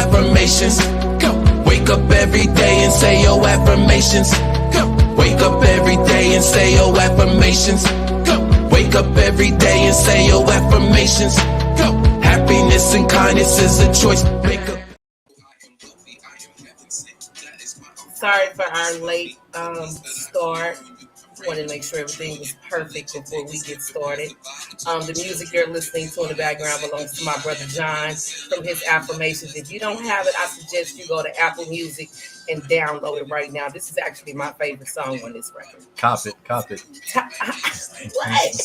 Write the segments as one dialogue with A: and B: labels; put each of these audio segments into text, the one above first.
A: affirmations. Go. Wake up every day and say your affirmations. Go. Wake up every day and say your affirmations. Go. Wake up every day and say your affirmations. Go. Happiness and kindness is a choice. Wake up.
B: Sorry for our late start. Wanted to make sure everything was perfect before we get started. The music you're listening to in the background belongs to my brother John from his affirmations. If you don't have it, I suggest you go to Apple Music and download it right now. This is actually my favorite song on this record.
C: Cop it.
B: What?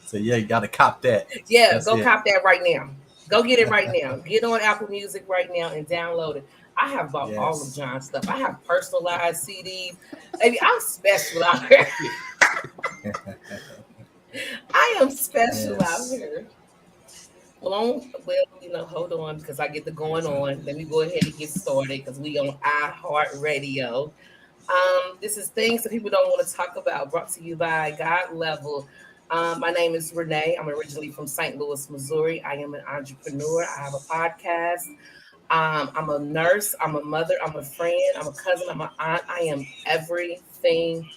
C: So yeah, you gotta cop that.
B: Yeah, that's go cop that right now. Go get it right now. Get on Apple Music right now and download it. I have bought all of John's stuff. I have personalized CDs. Baby, I'm special out here. I am special out here. Well, hold on, because I get the going on. Let me go ahead and get started because we on iHeartRadio. This is things that people don't want to talk about, brought to you by God Level. My name is Renee. I'm originally from St. Louis, Missouri. I am an entrepreneur. I have a podcast. I'm a nurse. I'm a mother. I'm a friend. I'm a cousin. I'm an aunt. I am everything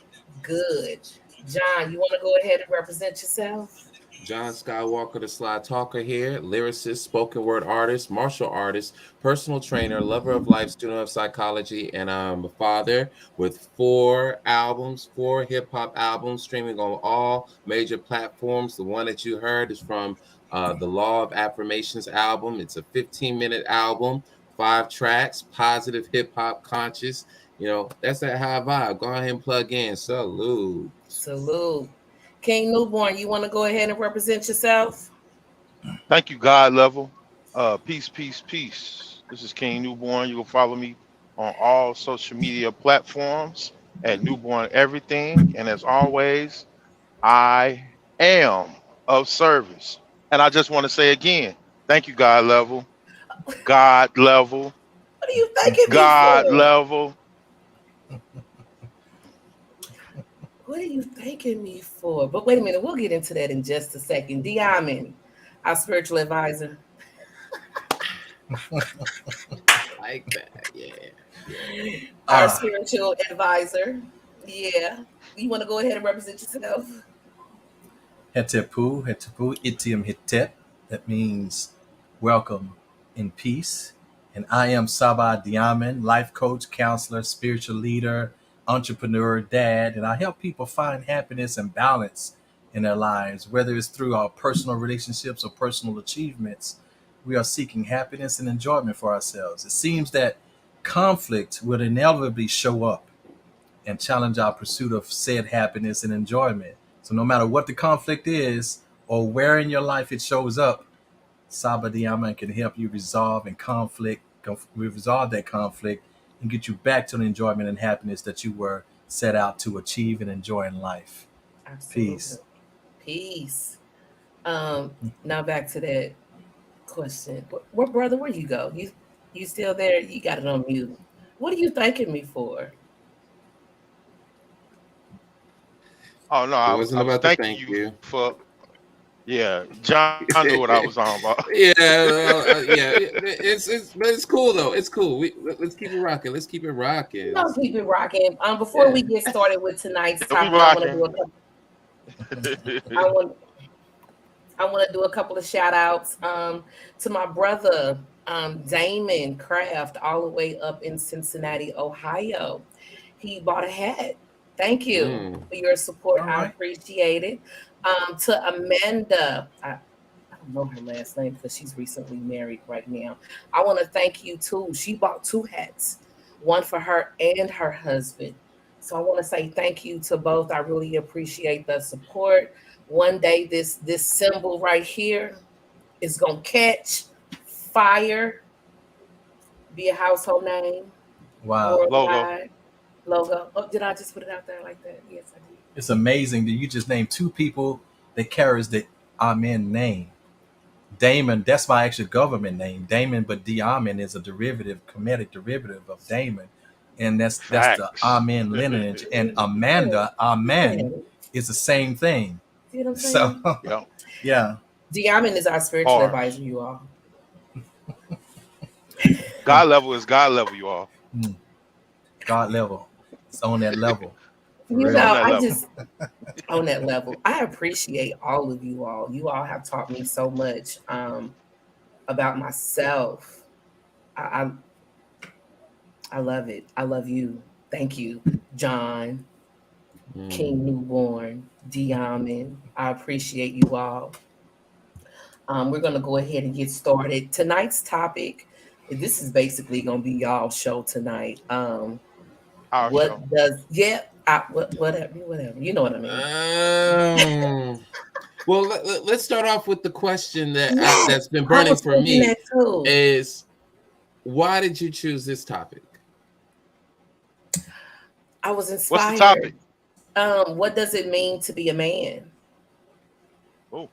B: good. John, you want to go ahead and represent yourself?
D: John Skywalker, the Sly Talker here, lyricist, spoken word artist, martial artist, personal trainer, lover of life, student of psychology, and I'm a father with 4 hip hop albums streaming on all major platforms. The one that you heard is from the Law of Affirmations album. It's a 15-minute album, 5 tracks, positive hip hop, conscious. That's that high vibe. Go ahead and plug in. Salute.
B: King Newborn, you want to go ahead and represent yourself?
E: Thank you, God Level. Peace. This is King Newborn. You can follow me on all social media platforms at Newborn Everything. And as always, I am of service. And I just want to say again, thank you, God Level. God Level.
B: What are you thanking
E: God
B: me for?
E: Level.
B: What are you thanking me for? But wait a minute, we'll get into that in just a second. Diamond, our spiritual advisor.
D: Like that, yeah.
B: Our spiritual advisor. Yeah. You want to go ahead and represent yourself?
C: Hetepu, itium hitet. That means welcome in peace. And I am Sabah Diamond, life coach, counselor, spiritual leader, entrepreneur, dad, and I help people find happiness and balance in their lives, whether it's through our personal relationships or personal achievements. We are seeking happiness and enjoyment for ourselves. It seems that conflict will inevitably show up and challenge our pursuit of said happiness and enjoyment. So no matter what the conflict is or where in your life it shows up, Sabah Diamond can help you resolve that conflict and get you back to the enjoyment and happiness that you were set out to achieve and enjoy in life.
B: Absolutely. Peace. Now back to that question. What brother, where you go? You still there? You got it on mute. What are you thanking me for?
E: Oh no, I was thanking you for. Yeah, John knew what I was on about.
D: Yeah. It's cool though. It's cool. Let's keep it rocking. Let's keep it rocking.
B: Let's keep it rocking. Before we get started with tonight's topic, I want to do a couple of shout outs to my brother Damon Craft, all the way up in Cincinnati, Ohio. He bought a hat. Thank you for your support. I appreciate it. To Amanda, I don't know her last name because she's recently married right now. I want to thank you too. She bought 2 hats, one for her and her husband. So I want to say thank you to both. I really appreciate the support. One day this symbol right here is gonna catch fire, be a household name.
C: Wow.
E: Logo.
B: Oh, did I just put it out there like that? Yes, I did.
C: It's amazing that you just named 2 people that carries the Amen name. Damon, that's my actual government name, Damon, but Diamond is a comedic derivative of Damon. And that's the Amen lineage. And Amanda, Amen, is the same thing.
B: See what I'm saying?
C: So, yeah.
B: Diamond is our spiritual advisor, you all.
E: God level is God level, you all.
C: God level. It's on that level. For
B: You
E: It's
C: real.
E: on
B: know,
E: that
B: I
E: level.
B: just on that level. I appreciate all of you all. You all have taught me so much about myself. I I love it. I love you. Thank you, John, King Newborn, Diamond. I appreciate you all. We're gonna go ahead and get started. Tonight's topic. This is basically gonna be y'all show tonight.
E: Our show.
B: What does whatever you know what I mean?
D: Well, let's start off with the question
B: Yeah,
D: that's been
B: I
D: burning
B: was
D: for
B: thinking
D: me
B: that too.
D: is why did you choose this topic?
B: I was
E: What's the
B: inspired.
E: topic?
B: What does it mean to be a man?
E: Oh,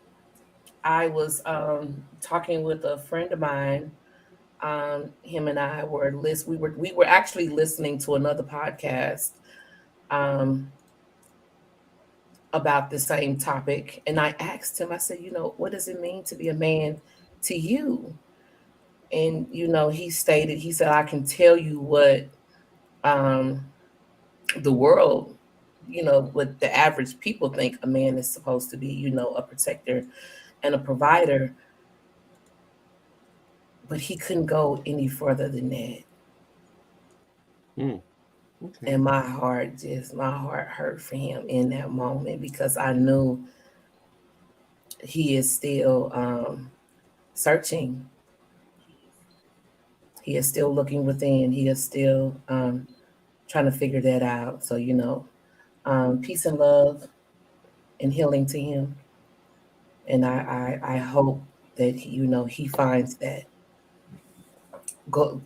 B: I was talking with a friend of mine. Him and I were we were actually listening to another podcast um, about the same topic, and I asked him. I said, what does it mean to be a man to you? And he stated, he said, I can tell you what um, the world, what the average people think a man is supposed to be, a protector and a provider. But he couldn't go any further than that.
D: Okay.
B: And my heart hurt for him in that moment because I knew he is still searching. He is still looking within. He is still trying to figure that out. So, peace and love and healing to him. And I hope that he finds that. Go.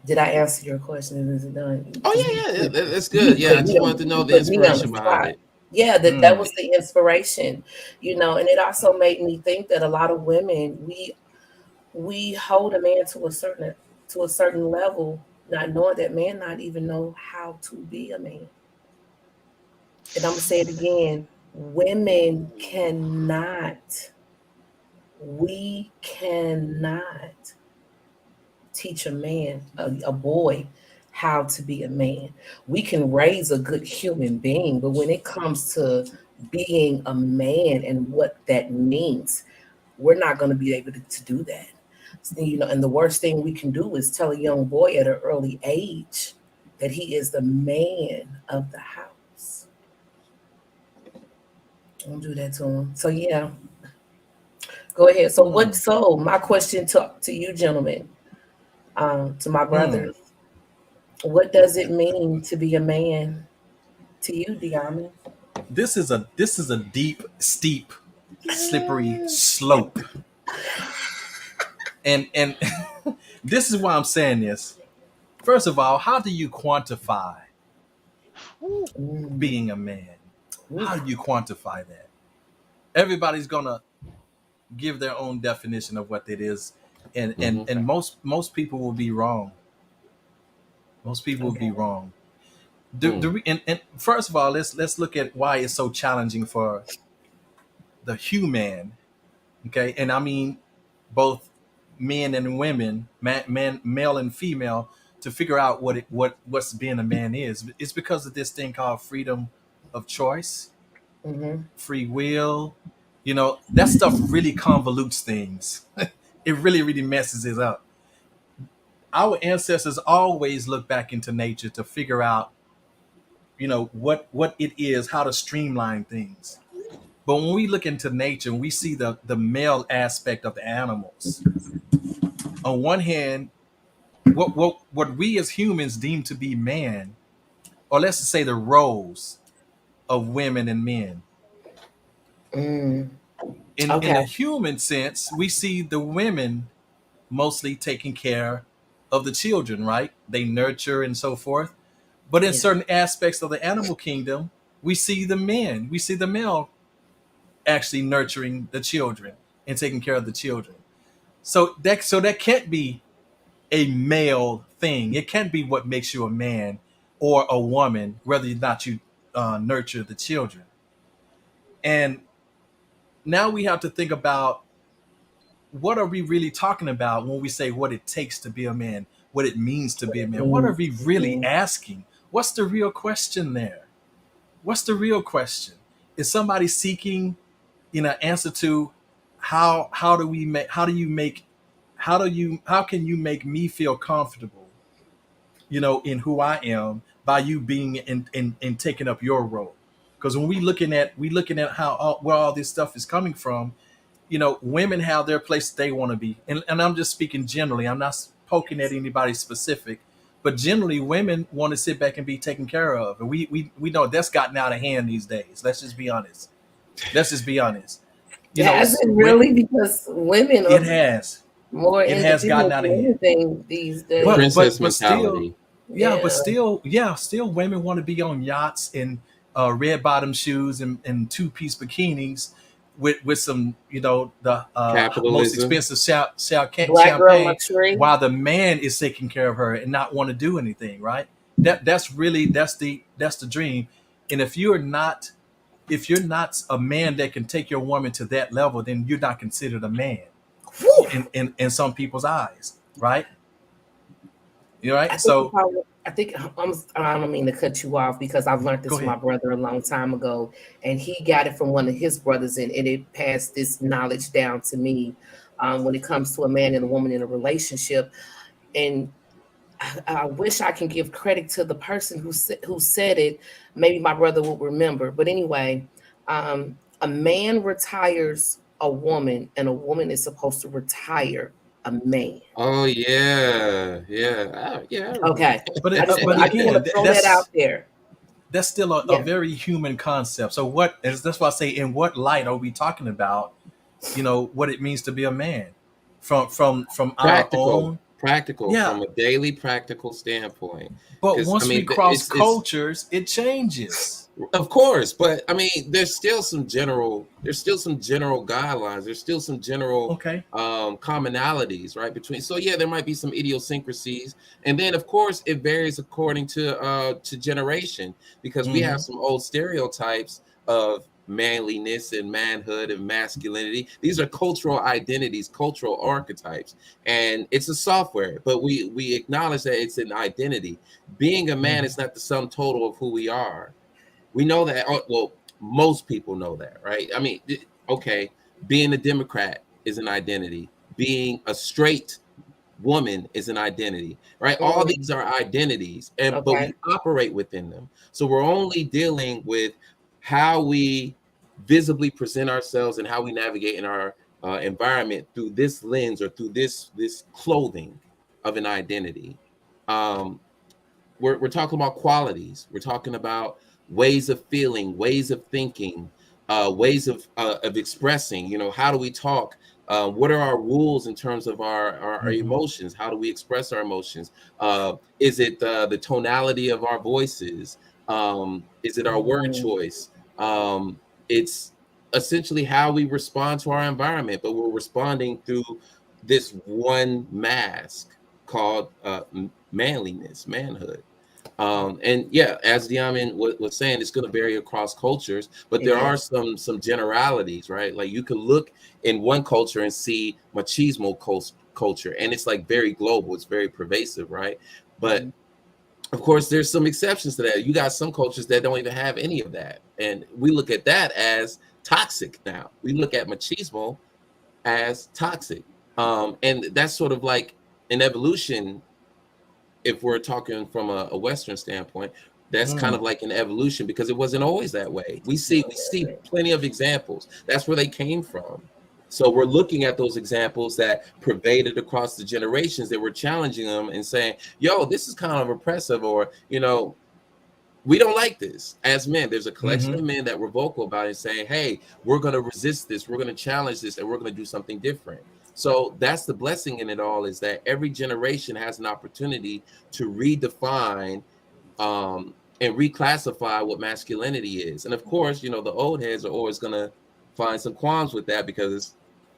B: Did I answer your question? Is it done?
D: Oh yeah, that's good. Yeah, I just wanted to know the inspiration behind it.
B: Yeah, that was the inspiration, and it also made me think that a lot of women we hold a man to a certain level, not knowing that man not even know how to be a man. And I'm gonna say it again: women we cannot teach a man, a boy, how to be a man. We can raise a good human being, but when it comes to being a man and what that means, we're not going to be able to do that. So, and the worst thing we can do is tell a young boy at an early age that he is the man of the house. Don't do that to him. So yeah, go ahead. So my question to you gentlemen, to my brothers, what does it mean to be a man to you, Diamond?
C: This is a deep, steep, slippery slope. And this is why I'm saying this. First of all, how do you quantify being a man? How do you quantify that? Everybody's gonna give their own definition of what it is, and most people will be wrong. Most people will be wrong. And first of all, let's look at why it's so challenging for the human. Okay, and I mean both men and women, male and female, to figure out what's being a man is. It's because of this thing called freedom of choice, free will. That stuff really convolutes things. It really messes it up. Our ancestors always look back into nature to figure out, what it is, how to streamline things. But when we look into nature, we see the male aspect of the animals. On one hand, what we as humans deem to be man, or let's just say the roles of women and men. In a human sense, we see the women mostly taking care of the children, right? They nurture and so forth. But in certain aspects of the animal kingdom, we see the male actually nurturing the children and taking care of the children. So that can't be a male thing. It can't be what makes you a man or a woman, whether or not you nurture the children. And now we have to think about, what are we really talking about when we say what it takes to be a man? what it means to be a man. What are we really asking? What's the real question there? What's the real question? Is somebody seeking, answer to how can you make me feel comfortable, in who I am by you being in taking up your role? Because when we looking at how where all this stuff is coming from, women have their place they want to be, and I'm just speaking generally. I'm not poking at anybody specific, but generally, women want to sit back and be taken care of, and we know that's gotten out of hand these days. Let's just be honest.
B: Has it really? Because women
C: it has
B: more
C: it has gotten out of hand
B: anything these days.
D: Princess
C: but
D: mentality.
C: Still women want to be on yachts and red bottom shoes and two-piece bikinis with some, the most
D: Capitalism.
C: expensive
B: Black girl
C: champagne,
B: luxury.
C: while the man is taking care of her and not want to do anything, right? That's the dream. And if you're not a man that can take your woman to that level, then you're not considered a man in some people's eyes, right? You're right.
B: I don't mean to cut you off, because I've learned this from my brother a long time ago, and he got it from one of his brothers, and it passed this knowledge down to me when it comes to a man and a woman in a relationship. And I wish I can give credit to the person who said it. Maybe my brother will remember. But anyway, a man retires a woman, and a woman is supposed to retire a man.
D: Oh yeah.
B: Okay,
C: but
B: I just
C: again,
B: want to throw that out there.
C: That's still a very human concept. So that's why I say, in what light are we talking about? What it means to be a man from
D: Practical.
C: our own.
D: Practical,
C: Yeah.
D: from a daily practical standpoint.
C: But once we cross cultures, it changes.
D: Of course, but I mean, there's still some general guidelines. There's still some general commonalities, right? There might be some idiosyncrasies, and then of course it varies according to generation, because we have some old stereotypes of manliness and manhood and masculinity. These are cultural identities, cultural archetypes, and it's a software, but we acknowledge that it's an identity. Being a man is not the sum total of who we are. We know that. Well, most people know that, right? I mean, okay, being a Democrat is an identity. Being a straight woman is an identity, right? All these are identities, but we operate within them. So we're only dealing with how we visibly present ourselves and how we navigate in our environment through this lens, or through this clothing of an identity. We're talking about qualities. We're talking about ways of feeling, ways of thinking, ways of expressing. How do we talk? What are our rules in terms of our emotions? How do we express our emotions? Is it the tonality of our voices? Is it our word choice? It's essentially how we respond to our environment, but we're responding through this one mask called manliness, manhood. And as Diamond was saying, it's going to vary across cultures, but there are some generalities, right? Like you can look in one culture and see machismo culture, and it's like very global, it's very pervasive, right? But of course, there's some exceptions to that. You got some cultures that don't even have any of that, and we look at that as toxic now. We look at machismo as toxic, and that's sort of like an evolution. If we're talking from a Western standpoint, that's kind of like an evolution, because it wasn't always that way. We see plenty of examples. That's where they came from. So we're looking at those examples that pervaded across the generations, that were challenging them and saying, yo, this is kind of oppressive, or, we don't like this. As men, there's a collection of men that were vocal about it, saying, hey, we're going to resist this, we're going to challenge this, and we're going to do something different. So that's the blessing in it all, is that every generation has an opportunity to redefine and reclassify what masculinity is. And of course, the old heads are always going to find some qualms with that, because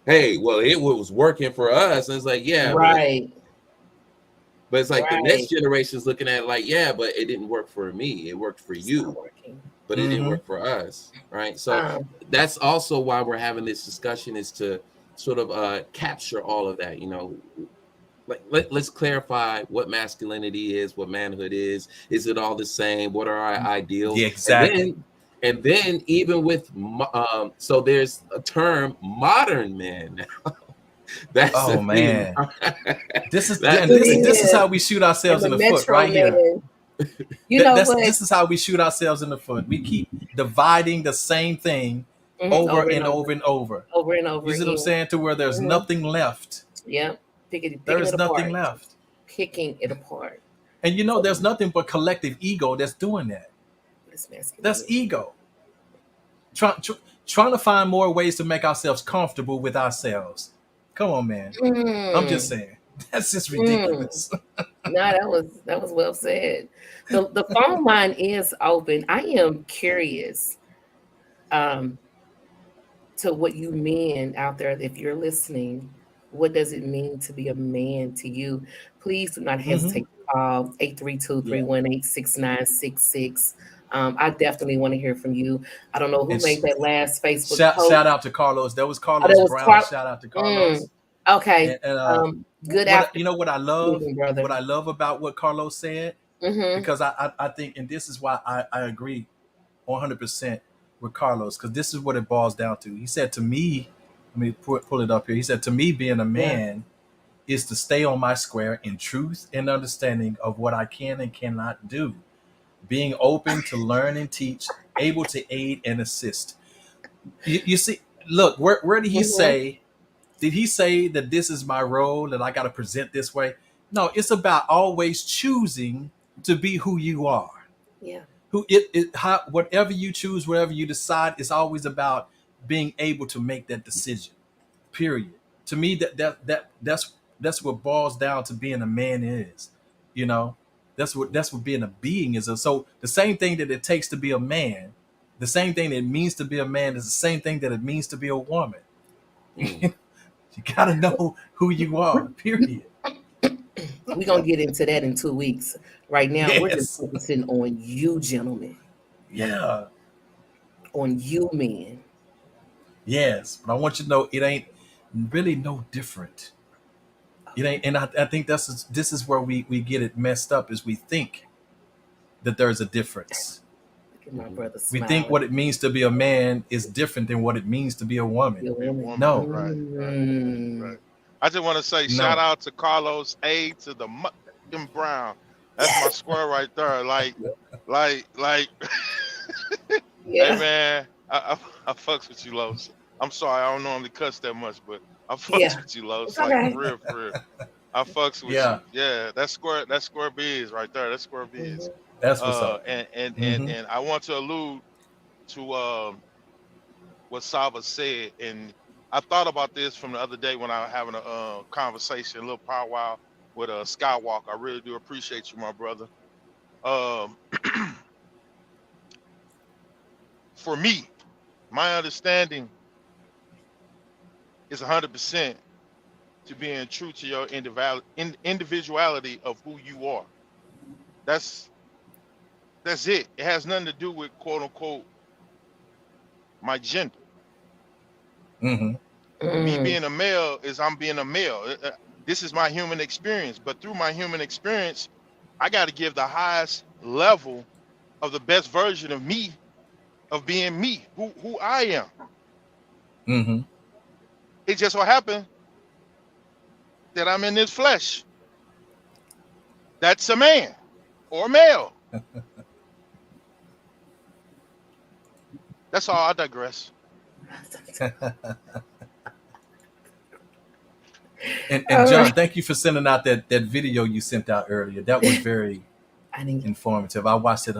D: hey, well, it was working for us. And it's like, yeah,
B: right.
D: But it's like the next generation is looking at it like, yeah, but it didn't work for me. It worked for you, but it didn't work for us, right? So that's also why we're having this discussion, is to sort of capture all of that. let's clarify what masculinity is, what manhood is. Is it all the same? What are our ideals?
C: Yeah, exactly.
D: And then even with so there's a term, modern man. That's
C: Oh man, this is
D: That-
C: this is how we shoot ourselves in
B: And
C: the foot
B: Metro
C: right here.
B: Man. You know what?
C: This is how we shoot ourselves in the foot. We keep dividing the same thing
B: Mhm,
C: over and over and over.
B: over and over
C: You see what I'm
B: again.
C: saying? To where there's
B: Mhm.
C: nothing left.
B: Yeah, picking
C: There is
B: it
C: nothing
B: apart.
C: left.
B: Picking it apart.
C: And you know, there's nothing but collective ego that's doing that.
B: This masculinity.
C: That's ego. Trying to find more ways to make ourselves comfortable with ourselves. Come on, man. I'm just saying. That's just ridiculous.
B: No, that was well said. The phone line is open. I am curious to what you men out there, if you're listening, what does it mean to be a man to you? Please do not hesitate to call 832-318-6966. I definitely want to hear from you. I don't know who
C: And
B: made that last Facebook post.
C: Shout out to Carlos. That was Carlos
B: that was
C: Brown. Shout out to Carlos.
B: Okay.
C: And,
B: Good
C: afternoon. You know what I love?
B: brother.
C: What I love about what Carlos said? Because I think, and this is why I agree 100% with Carlos, because this is what it boils down to. He said to me, let me pull it up here. He said to me, being a man is to stay on my square in truth and understanding of what I can and cannot do, being open to learn and teach, able to aid and assist. You see, look, where did he say? Did he say that this is my role, that I got to present this way? No, it's about always choosing to be who you are.
B: Yeah.
C: Whatever you choose, whatever you decide, it's always about being able to make that decision. Period. To me, that's what boils down to being a man is. You know, that's what being a being is. So the same thing that it takes to be a man, the same thing that it means to be a man is the same thing that it means to be a woman. You gotta know who you are. Period.
B: We're gonna get into that in 2 weeks. Right now, we're
C: Yes.
B: just focusing on you, gentlemen,
C: Yeah.
B: on you, men.
C: Yes, but I want you to know it ain't really no different. It ain't, and I think this is where we get it messed up, is we think that there's a difference.
B: Look at my brother
C: We
B: smiling.
C: think what it means to be a man is different than what it means to be a woman.
B: You're a woman.
C: No.
E: Right. I just want to say shout out to Carlos A to the Muckin Brown. That's my square right there. Like,
B: Yeah.
E: hey man, I fucks with you, Los. I'm sorry, I don't normally cuss that much, but I fucks with you, Los.
B: It's
E: Like
B: okay.
E: for real. I fucks with you. Yeah, that's square biz right there. That's square biz.
C: That's what's up.
E: And I want to allude to what Saba said, and I thought about this from the other day when I was having a conversation, a little powwow with Skywalker. I really do appreciate you, my brother. For me, my understanding is 100% to being true to your individuality of who you are. That's it. It has nothing to do with quote unquote my gender. Me being a male is I'm being a male. This is my human experience, but through my human experience, I got to give the highest level of the best version of me, of being me, who I am. It just so happened that I'm in this flesh. That's a man or a male. That's all. I digress.
C: And John, thank you for sending out that video you sent out earlier. That was very informative. I watched it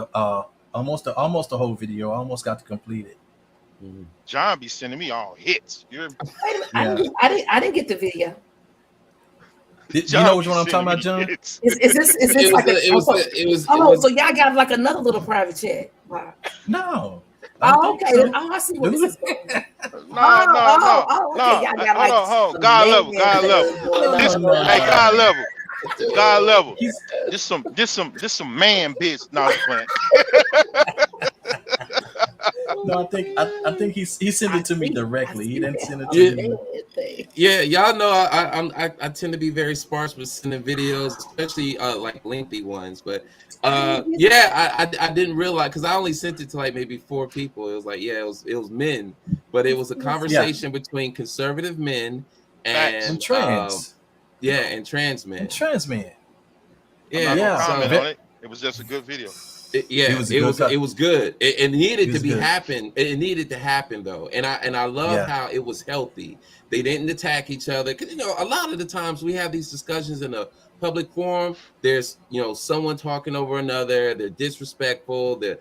C: almost the whole video. I almost got to complete it.
E: John be sending me all hits.
B: I didn't get the video.
C: You know which one I'm talking about, John?
B: Is this like so y'all got like another little private chat? Wow.
C: No.
B: Oh, okay. So. Oh, I see what this is going.
E: No.
B: Okay. Y'all got
E: Hold on. God level. Listen, hey, God level. This some man bitch. No, I'm playing.
C: No, I think he sent it to me directly. He didn't send it to
D: Yeah.
C: me.
D: Yeah, y'all know I tend to be very sparse with sending videos, especially like lengthy ones. But yeah, I didn't realize because I only sent it to like maybe 4 people. It was like it was men, but it was a conversation between conservative men
E: Facts.
C: And
D: and
C: trans.
D: and trans men.
C: And trans men.
E: I'm not
D: Yeah,
E: gonna
C: Yeah.
E: comment
D: so
E: on it. It was just a good video.
C: It was a good cut.
D: it was good. It needed
C: It
D: to
C: was
D: be
C: good.
D: happen. It needed to happen though, and I love
C: Yeah.
D: how it was healthy. They didn't attack each other because a lot of the times we have these discussions in a public forum. There's someone talking over another. They're disrespectful. I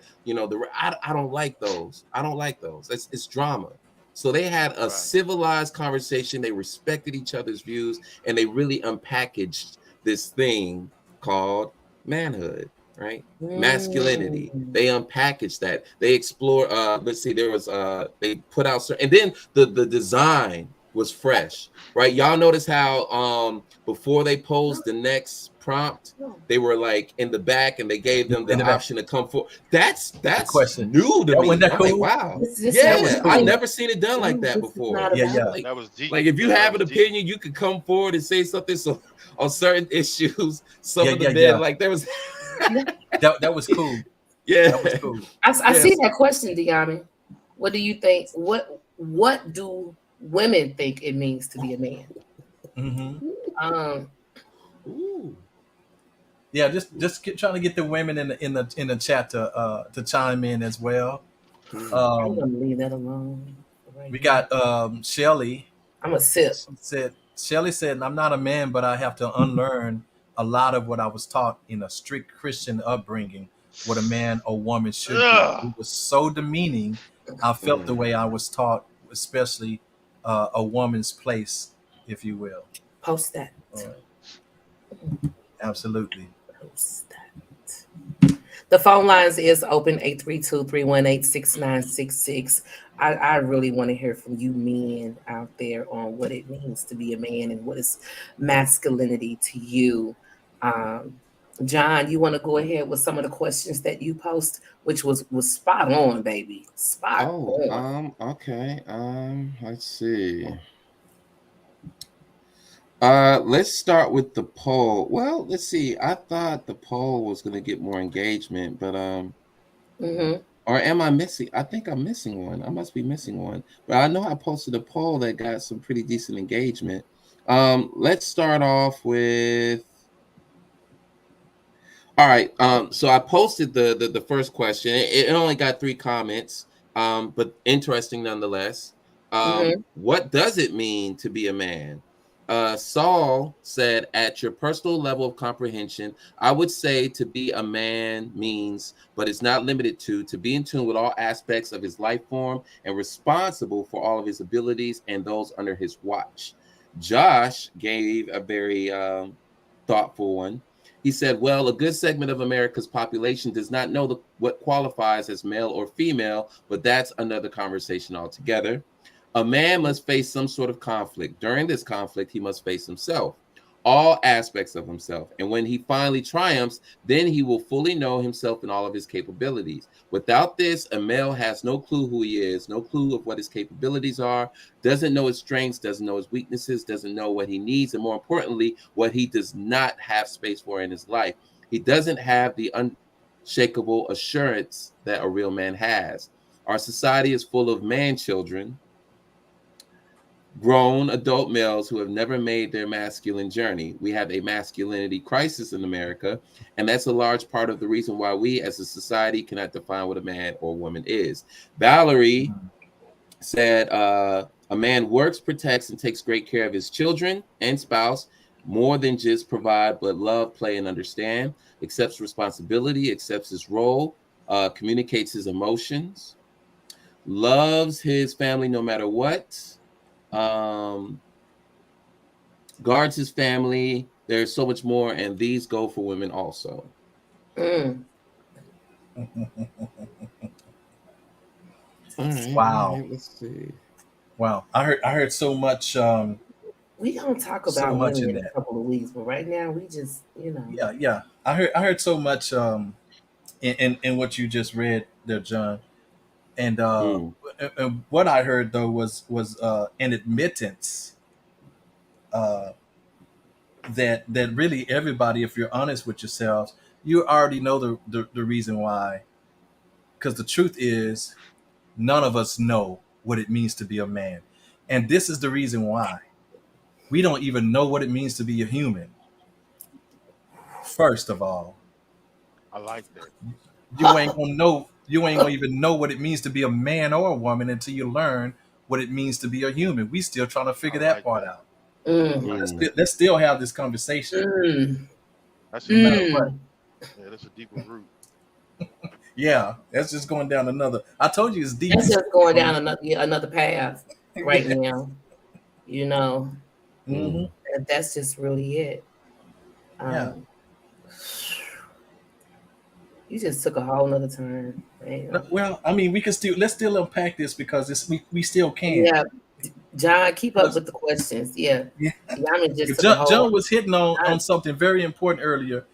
D: don't like those. I don't like those. It's drama. So they had a
E: Right.
D: civilized conversation. They respected each other's views, and they really unpackaged this thing called manhood. Right, masculinity. They unpackaged that. They explore. Let's see. There was. They put out certain, and then the design was fresh. Right, y'all notice how before they posed the next prompt, they were like in the back, and they gave them
C: In
D: the
C: the back.
D: option to come forward. That's
C: question.
D: new to me.
C: Wasn't that
D: I'm like,
C: cool?
D: wow.
B: That
D: Yeah,
C: was cool.
D: I've never seen it done like that
B: This is
D: before.
B: not
C: Yeah,
B: about
C: yeah.
B: it.
E: That was deep.
D: Like if you
E: Yeah,
D: have
E: that
D: an
E: was deep.
D: opinion, you could come forward and say something. So on certain issues, some
C: Yeah,
D: of the
C: yeah,
D: men,
C: yeah.
D: like there was,
C: That was cool.
D: yeah,
C: That was cool.
B: I
D: Yes.
B: see that question, Diami. What do you think? What do women think it means to be a man?
C: Hmm.
D: Ooh.
C: Yeah, just trying to get the women in the chat to chime in as well.
B: I'm
C: Um,
B: gonna leave that alone. Right
C: we
B: now.
C: got Shelly.
B: I'm a sip.
C: Shelly said, "I'm not a man, but I have to unlearn a lot of what I was taught in a strict Christian upbringing. What a man or woman should be.
E: Ugh.
C: It was so demeaning. I felt the way I was taught, especially a woman's place, if you will.
B: Post that.
C: Absolutely.
B: Post that. The phone lines is open 832-318-6966. I really want to hear from you men out there on what it means to be a man and what is masculinity to you. John, you want to go ahead with some of the questions that you post, which was spot on, baby. Spot on.
D: Okay. Let's see. Let's start with the poll. Well, let's see. I thought the poll was going to get more engagement, but or am I missing? I think I'm missing one. I must be missing one. But I know I posted a poll that got some pretty decent engagement. Let's start off with. All right. So I posted the first question. It only got 3 comments, but interesting nonetheless. What does it mean to be a man? Saul said, at your personal level of comprehension, I would say to be a man means, but it's not limited to be in tune with all aspects of his life form and responsible for all of his abilities and those under his watch. Josh gave a very thoughtful one. He said, well, a good segment of America's population does not know what qualifies as male or female, but that's another conversation altogether. A man must face some sort of conflict. During this conflict, he must face himself, all aspects of himself. And when he finally triumphs, then he will fully know himself and all of his capabilities. Without this, a male has no clue who he is, no clue of what his capabilities are, doesn't know his strengths, doesn't know his weaknesses, doesn't know what he needs, and more importantly, what he does not have space for in his life. He doesn't have the unshakable assurance that a real man has. Our society is full of man children, grown adult males who have never made their masculine journey. We have a masculinity crisis in America, and that's a large part of the reason why we as a society cannot define what a man or woman is. Valerie said, a man works, protects, and takes great care of his children and spouse, more than just provide, but love, play, and understand, accepts responsibility, accepts his role, communicates his emotions, loves his family no matter what, guards his family. There's so much more, and these go for women also.
C: Wow.
D: Let's see.
C: Wow. I heard so much.
B: We gonna talk about
C: So much
B: women
C: in
B: in a
C: that.
B: couple of weeks, but right now we just,
C: Yeah. I heard so much in what you just read there, John. And
D: Mm.
C: and what I heard though was an admittance that really everybody, if you're honest with yourselves, you already know the reason why. Because the truth is, none of us know what it means to be a man, and this is the reason why. We don't even know what it means to be a human. First of all,
E: I like that.
C: you ain't gonna know. You ain't gonna even know what it means to be a man or a woman until you learn what it means to be a human. We still trying to figure
E: I
C: that
E: like
C: part
E: that.
C: out.
E: I
B: Mm,
E: like
C: Let's,
D: Mm.
E: that.
C: let's still have this conversation.
B: mm,
E: That's a
C: No matter
E: deeper,
C: what.
B: mm.
E: yeah, that's a deeper root.
C: Yeah, that's just going down another. I told you it's deep.
B: That's just going down another path right
C: Yeah.
B: now. You know,
C: Hmm.
D: Mm.
B: that's just really it.
C: Yeah.
B: Um, you just took a whole nother turn.
C: No,
B: Man.
C: well, I mean, we can still let's still unpack this because we still can.
B: Yeah, John, keep up
C: Because
B: with the questions. Yeah,
C: yeah,
B: Yamin just took a
C: John
B: whole.
C: was hitting on something very important earlier.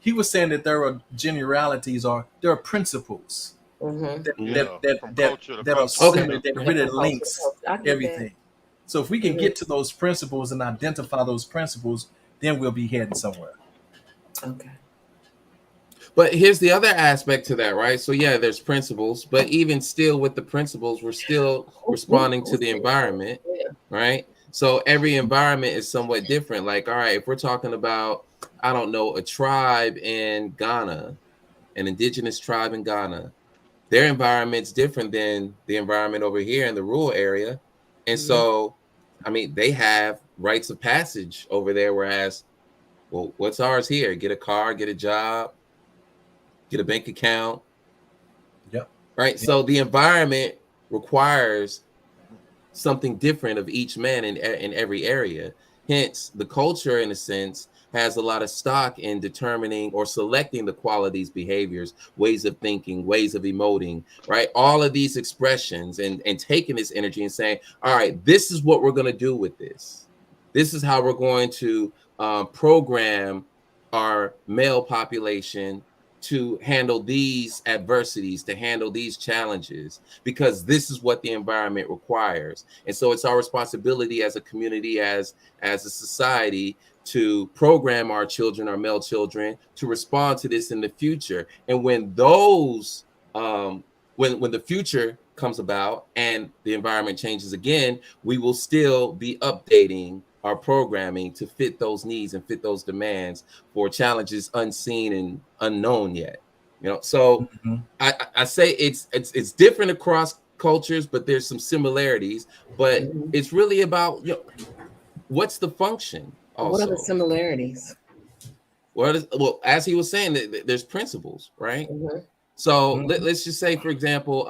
C: He was saying that there are generalities or there are principles
B: Mm-hmm.
C: that
D: Mm.
E: Yeah, from
C: that
E: culture to
C: that are
E: culture.
D: Okay.
C: similar that
B: Yeah,
C: really
B: from culture to
C: links
B: culture. I get that.
C: everything. So if we can
B: Mm-hmm.
C: get to those principles and identify those principles, then we'll be heading somewhere.
B: Okay.
D: But here's the other aspect to that, right? So yeah, there's principles, but even still with the principles, we're still responding to the environment,
B: Yeah.
D: right? So every environment is somewhat different. Like, all right, if we're talking about, I don't know, a tribe in Ghana, an indigenous tribe in Ghana, their environment's different than the environment over here in the rural area. And
B: Mhm.
D: so, I mean, they have rites of passage over there, whereas, well, what's ours here? Get a car, get a job, get a bank account,
C: Yep.
D: right?
C: Yep.
D: So the environment requires something different of each man in every area. Hence, the culture, in a sense, has a lot of stock in determining or selecting the qualities, behaviors, ways of thinking, ways of emoting, right? All of these expressions and taking this energy and saying, all right, this is what we're going to do with this. This is how we're going to program our male population to handle these adversities, to handle these challenges, because this is what the environment requires. And so it's our responsibility as a community, as a society, to program our children, our male children, to respond to this in the future. And when those when the future comes about and the environment changes again, we will still be updating our programming to fit those needs and fit those demands for challenges unseen and unknown yet. So
C: Mhm.
D: I say it's different across cultures, but there's some similarities. But
B: Mhm.
D: it's really about what's the function
B: What are the
D: also.
B: similarities?
D: Well, as he was saying, there's principles, right?
B: Mhm.
D: So
C: Mhm.
D: let's just say, for example,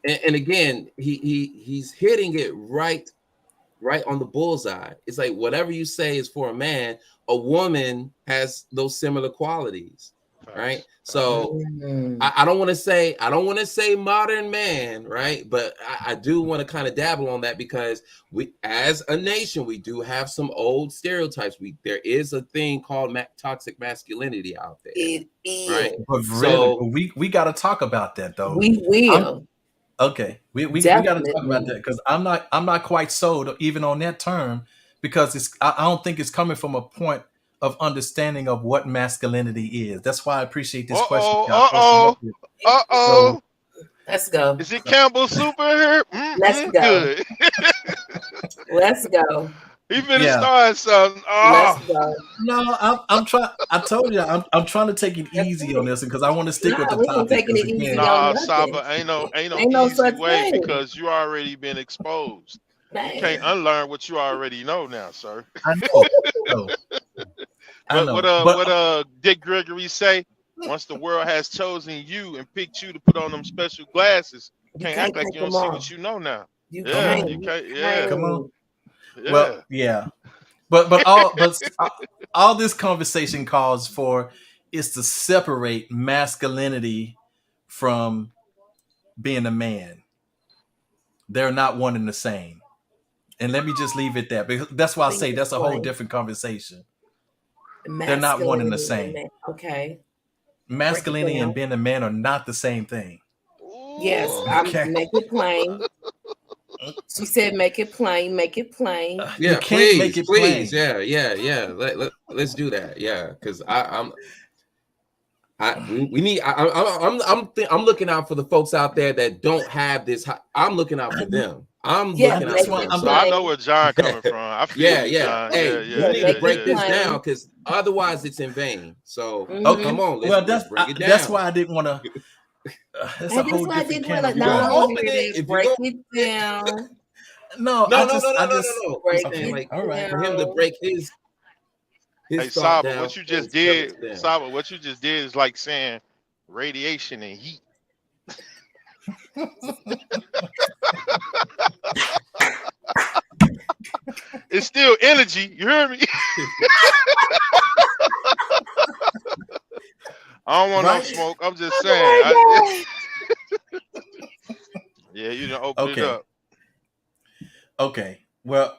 D: and again, he's hitting it right on the bullseye. It's like whatever you say is for a man, a woman has those similar qualities, right?
E: Facts.
D: So
B: Mm.
D: I don't want to say modern man, right? But I do want to kind of dabble on that because we, as a nation, we do have some old stereotypes. There is a thing called toxic masculinity out there,
B: It is.
D: right?
C: But
D: So
C: really, we got to talk about that though.
B: We will.
C: Okay, we got to talk about
B: Definitely.
C: that because I'm not quite sold even on that term because I don't think it's coming from a point of understanding of what masculinity is. That's why I appreciate this question.
E: Uh-oh.
B: Let's go.
E: Is it Campbell Super here?
B: Let's go.
E: Good.
B: Let's go.
E: He finna
C: Yeah.
E: start something.
B: Let's
E: Oh.
B: go.
C: No, I'm trying. I told you I'm trying to take it easy on this because I want to stick with
B: Nah,
C: the
B: we ain't
C: topic.
B: taking
C: 'cause
B: it easy
C: again,
B: on
E: Nah,
B: nothing.
E: Saba, ain't no
B: Ain't no
E: easy
B: such
E: way
B: thing.
E: because you already been exposed. You can't
B: Man.
E: unlearn what you already know now, sir.
C: I know. I know.
E: What Dick Gregory say? Once the world has chosen you and picked you to put on them special glasses,
B: You
E: can't
B: can't
E: act like
B: take
E: you don't
B: them
E: see
B: off.
E: what you know now.
B: You
E: Yeah,
B: can't.
E: you can't.
B: You
E: Yeah,
C: Come on.
E: yeah.
C: Well, yeah. But all this conversation calls for is to separate masculinity from being a man. They're not one and the same. And let me just leave it there because that's why I say that's a whole different conversation. They're not one and the same.
B: Okay.
C: Masculinity and being a man are not the same thing.
B: Yes,
C: Okay.
B: make it plain. She said, "Make it plain, make it plain."
C: You
D: Yeah,
C: can't make
D: please,
C: it
D: please.
C: plain.
D: Yeah. Let's do that. Yeah, because we need. I'm looking out for the folks out there that don't have this. I'm looking out for them. I'm
B: Yeah,
D: looking out
C: That's
B: make
D: for
C: why
B: it
D: them.
C: I'm.
E: No, I
D: So
E: know
B: plain.
E: where John coming from. I feel
D: yeah,
E: you,
D: yeah.
E: John.
D: Hey,
E: Yeah,
D: we
E: yeah,
B: Yeah,
D: need to
E: yeah,
B: make it
D: break this
E: yeah.
B: plain.
D: down because otherwise it's in vain. So
C: Okay.
D: come
B: Mm-hmm.
D: on,
C: Well,
D: let's bring it
C: that's
D: down.
C: why I didn't want to. That's a
B: And that's
C: whole
B: why I
C: different
B: didn't
C: can
B: want
C: of
B: to.
D: If you're
B: Now I
D: gonna
C: worms.
B: want to
D: open
B: hear
D: it,
B: that.
D: if you're
B: Break
D: gonna
B: it down.
C: No,
D: no, no, no, no, no, no, no.
B: Break
D: I'm saying
B: it
C: Okay.
D: like
C: All right.
D: for him to
B: down.
D: break
E: Hey,
D: his thought
E: Saba,
D: down
E: what you
D: and
E: just
D: spell it
E: did,
D: down.
E: Saba, what you just did is like saying radiation and heat. It's still energy. You hear me? I don't want no
C: Right.
E: smoke. I'm just saying.
B: Oh
E: Yeah, you done open it
C: Okay.
E: up.
C: Okay. Well,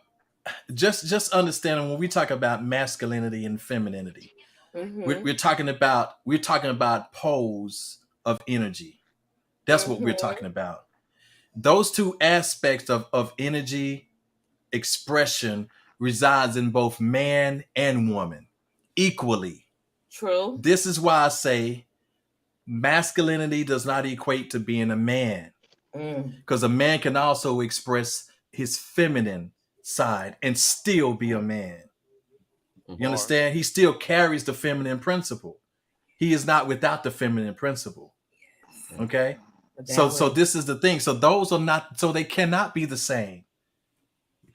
C: just understanding when we talk about masculinity and femininity,
B: my God.
C: we're talking about poles of energy. That's what we're talking about. Those two aspects of energy expression resides in both man and woman equally.
B: True.
C: This is why I say masculinity does not equate to being a man,
B: Mm.
C: because a man can also express his feminine side and still be a man. You
E: Bars.
C: understand? He still carries the feminine principle. He is not without the feminine principle. Okay?
B: The
C: So
B: balance.
C: this is the thing. So those are not, so they cannot be the same.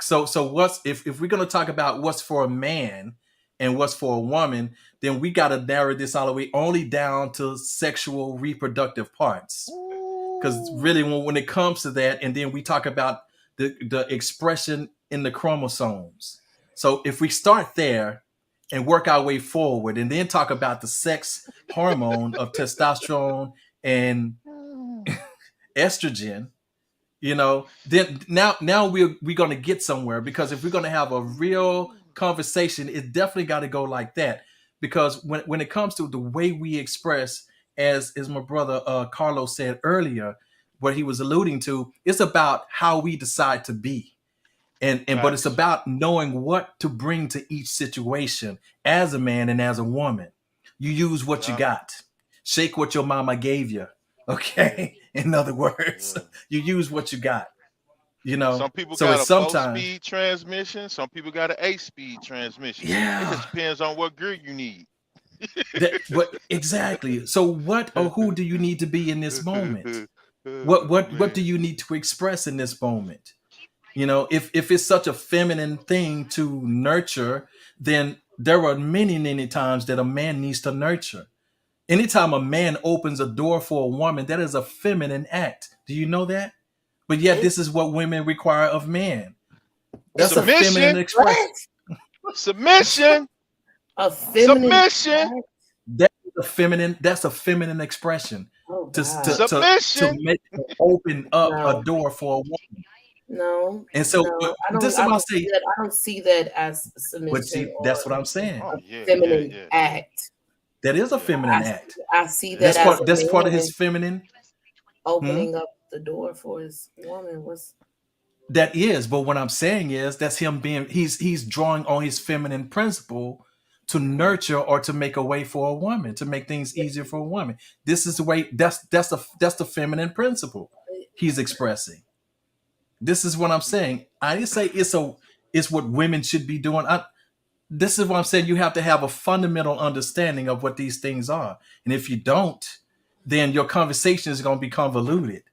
C: So what's, if we're going to talk about what's for a man and what's for a woman, then we got to narrow this all the way only down to sexual reproductive parts. Because really, when it comes to that, and then we talk about the expression in the chromosomes. So if we start there and work our way forward, and then talk about the sex hormone of testosterone and estrogen, then now we're going to get somewhere, because if we're going to have a real conversation, it definitely got to go like that. Because when it comes to the way we express, as my brother Carlos said earlier, what he was alluding to, it's about how we decide to be. But it's
E: Facts.
C: about knowing what to bring to each situation as a man and as a woman. You use what you
E: Yeah.
C: got. Shake what your mama gave you. Okay. In other words,
E: Yeah.
C: you use what you got.
E: Some people
C: So
E: got
C: it's
E: a
C: sometimes,
E: 4-speed transmission. Some people got an 8-speed transmission. It
C: yeah.
E: just depends on what gear you need.
C: But exactly. So what or who do you need to be in this moment? What do
E: Man.
C: you need to express in this moment? If it's such a feminine thing to nurture, then there are many times that a man needs to nurture. Anytime a man opens a door for a woman, that is a feminine act. Do you know that? But yet this is what women require of men. That's a feminine
E: Submission.
C: expression.
B: What?
E: Submission.
B: A feminine.
E: Submission.
C: That's a feminine expression.
B: Oh
C: To
B: God.
C: to
E: Submission.
C: open up a
B: No.
C: door for a woman.
B: No.
C: And so
B: No. I
C: this is
B: don't. I
C: what I
B: don't see
C: say.
B: that. I don't see that as
C: But
B: submission
C: see,
B: or
C: that's what I'm saying.
E: Oh yeah, yeah,
B: feminine
E: yeah.
B: act.
C: That is a
E: Yeah.
C: feminine act.
B: I see that
C: That's
B: as
C: part.
B: a
C: That's part of
B: man
C: his feminine.
B: opening up the door for his woman.
C: That is, but what I'm saying is that's him being. He's drawing on his feminine principle to nurture or to make a way for a woman, to make things easier for a woman. This is the way. That's the feminine principle he's expressing. This is what I'm saying. I didn't say it's what women should be doing. This is what I'm saying. You have to have a fundamental understanding of what these things are. And if you don't, then your conversation is going to be convoluted.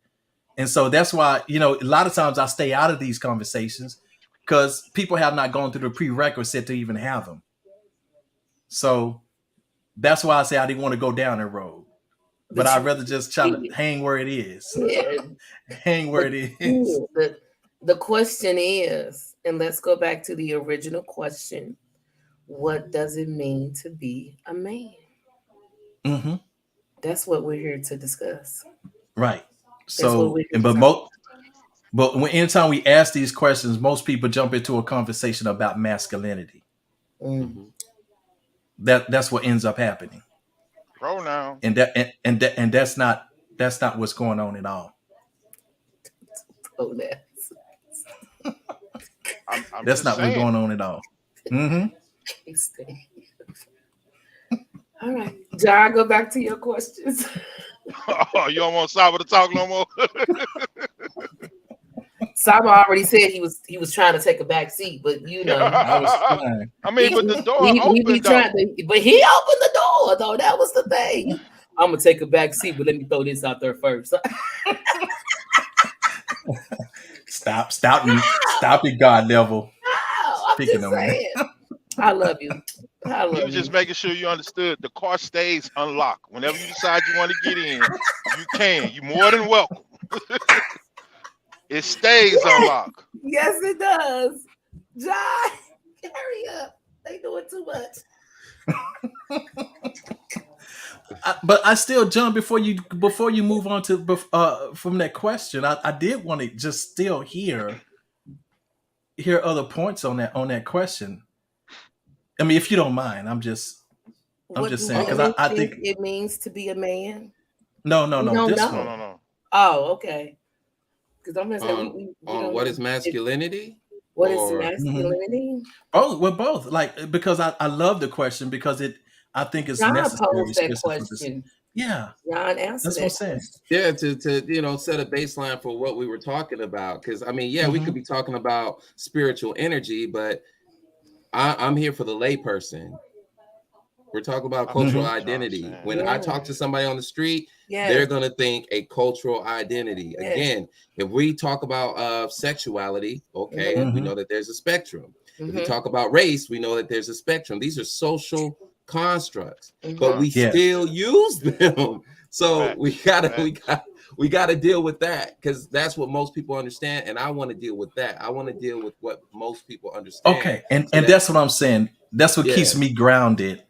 C: And so that's why, a lot of times I stay out of these conversations, because people have not gone through the prerequisite to even have them. So that's why I say I didn't want to go down that road. But I'd rather just try to hang where it is.
B: Yeah.
C: Hang where it is.
B: The question is, and let's go back to the original question: what does it mean to be a man?
C: Mm-hmm.
B: That's what we're here to discuss.
C: Right.
B: That's what
C: So,
B: we're
C: but anytime we ask these questions, most people jump into a conversation about masculinity.
B: Mm.
C: That's what ends up happening.
E: Pronoun.
C: And that's not what's going on at all.
B: Oh, that.
E: I'm
C: That's
E: just
C: not what's
E: saying.
C: going on at all. Mm-hmm.
B: All right, John, go back to your questions.
E: Oh, you don't want Saba to talk no more?
B: Saba already said he was trying to take a back seat, but
C: I was trying.
E: I mean, but the door
B: he be
E: open though.
B: trying to, but he opened the door though. That was the thing. I'm gonna take a back seat, but let me throw this out there first.
C: Stop it, God level.
B: I'm
C: Speaking
B: just
C: of man.
B: saying. I love you. I
E: He
B: love
E: was just
B: you.
E: making sure you understood. The car stays unlocked. Whenever you decide you want to get in, you can. You're more than welcome. It stays unlocked.
B: Yes, it does. John, hurry up. They doing too much.
C: But I still, John, before you move on to from that question, I did want to just still hear other points on that question. I mean, if you don't mind, I'm just saying, because I think
B: it means to be a man.
C: No,
B: We don't
C: this
B: know.
C: one.
E: No.
B: Oh, okay. Because I'm gonna say
D: On what is masculinity?
B: What is
D: Or-
B: masculinity?
C: Oh, well, both. Like, because I love the question because I think it's
B: John
C: necessary.
B: posed that
C: especially for this-
B: question.
C: Yeah,
B: John answered
C: that's what I'm saying.
D: Yeah, to set a baseline for what we were talking about. Because I mean, yeah, we could be talking about spiritual energy, but I'm here for the layperson. We're talking about cultural identity. When I talk to somebody on the street, they're gonna think a cultural identity. Again, if we talk about sexuality, okay, we know that there's a spectrum. If we talk about race, we know that there's a spectrum. These are social constructs, but we still use them. So we gotta deal with that, because that's what most people understand, and I want to deal with that. I want to deal with what most people understand.
C: Okay, and that's what I'm saying. That's what keeps me grounded.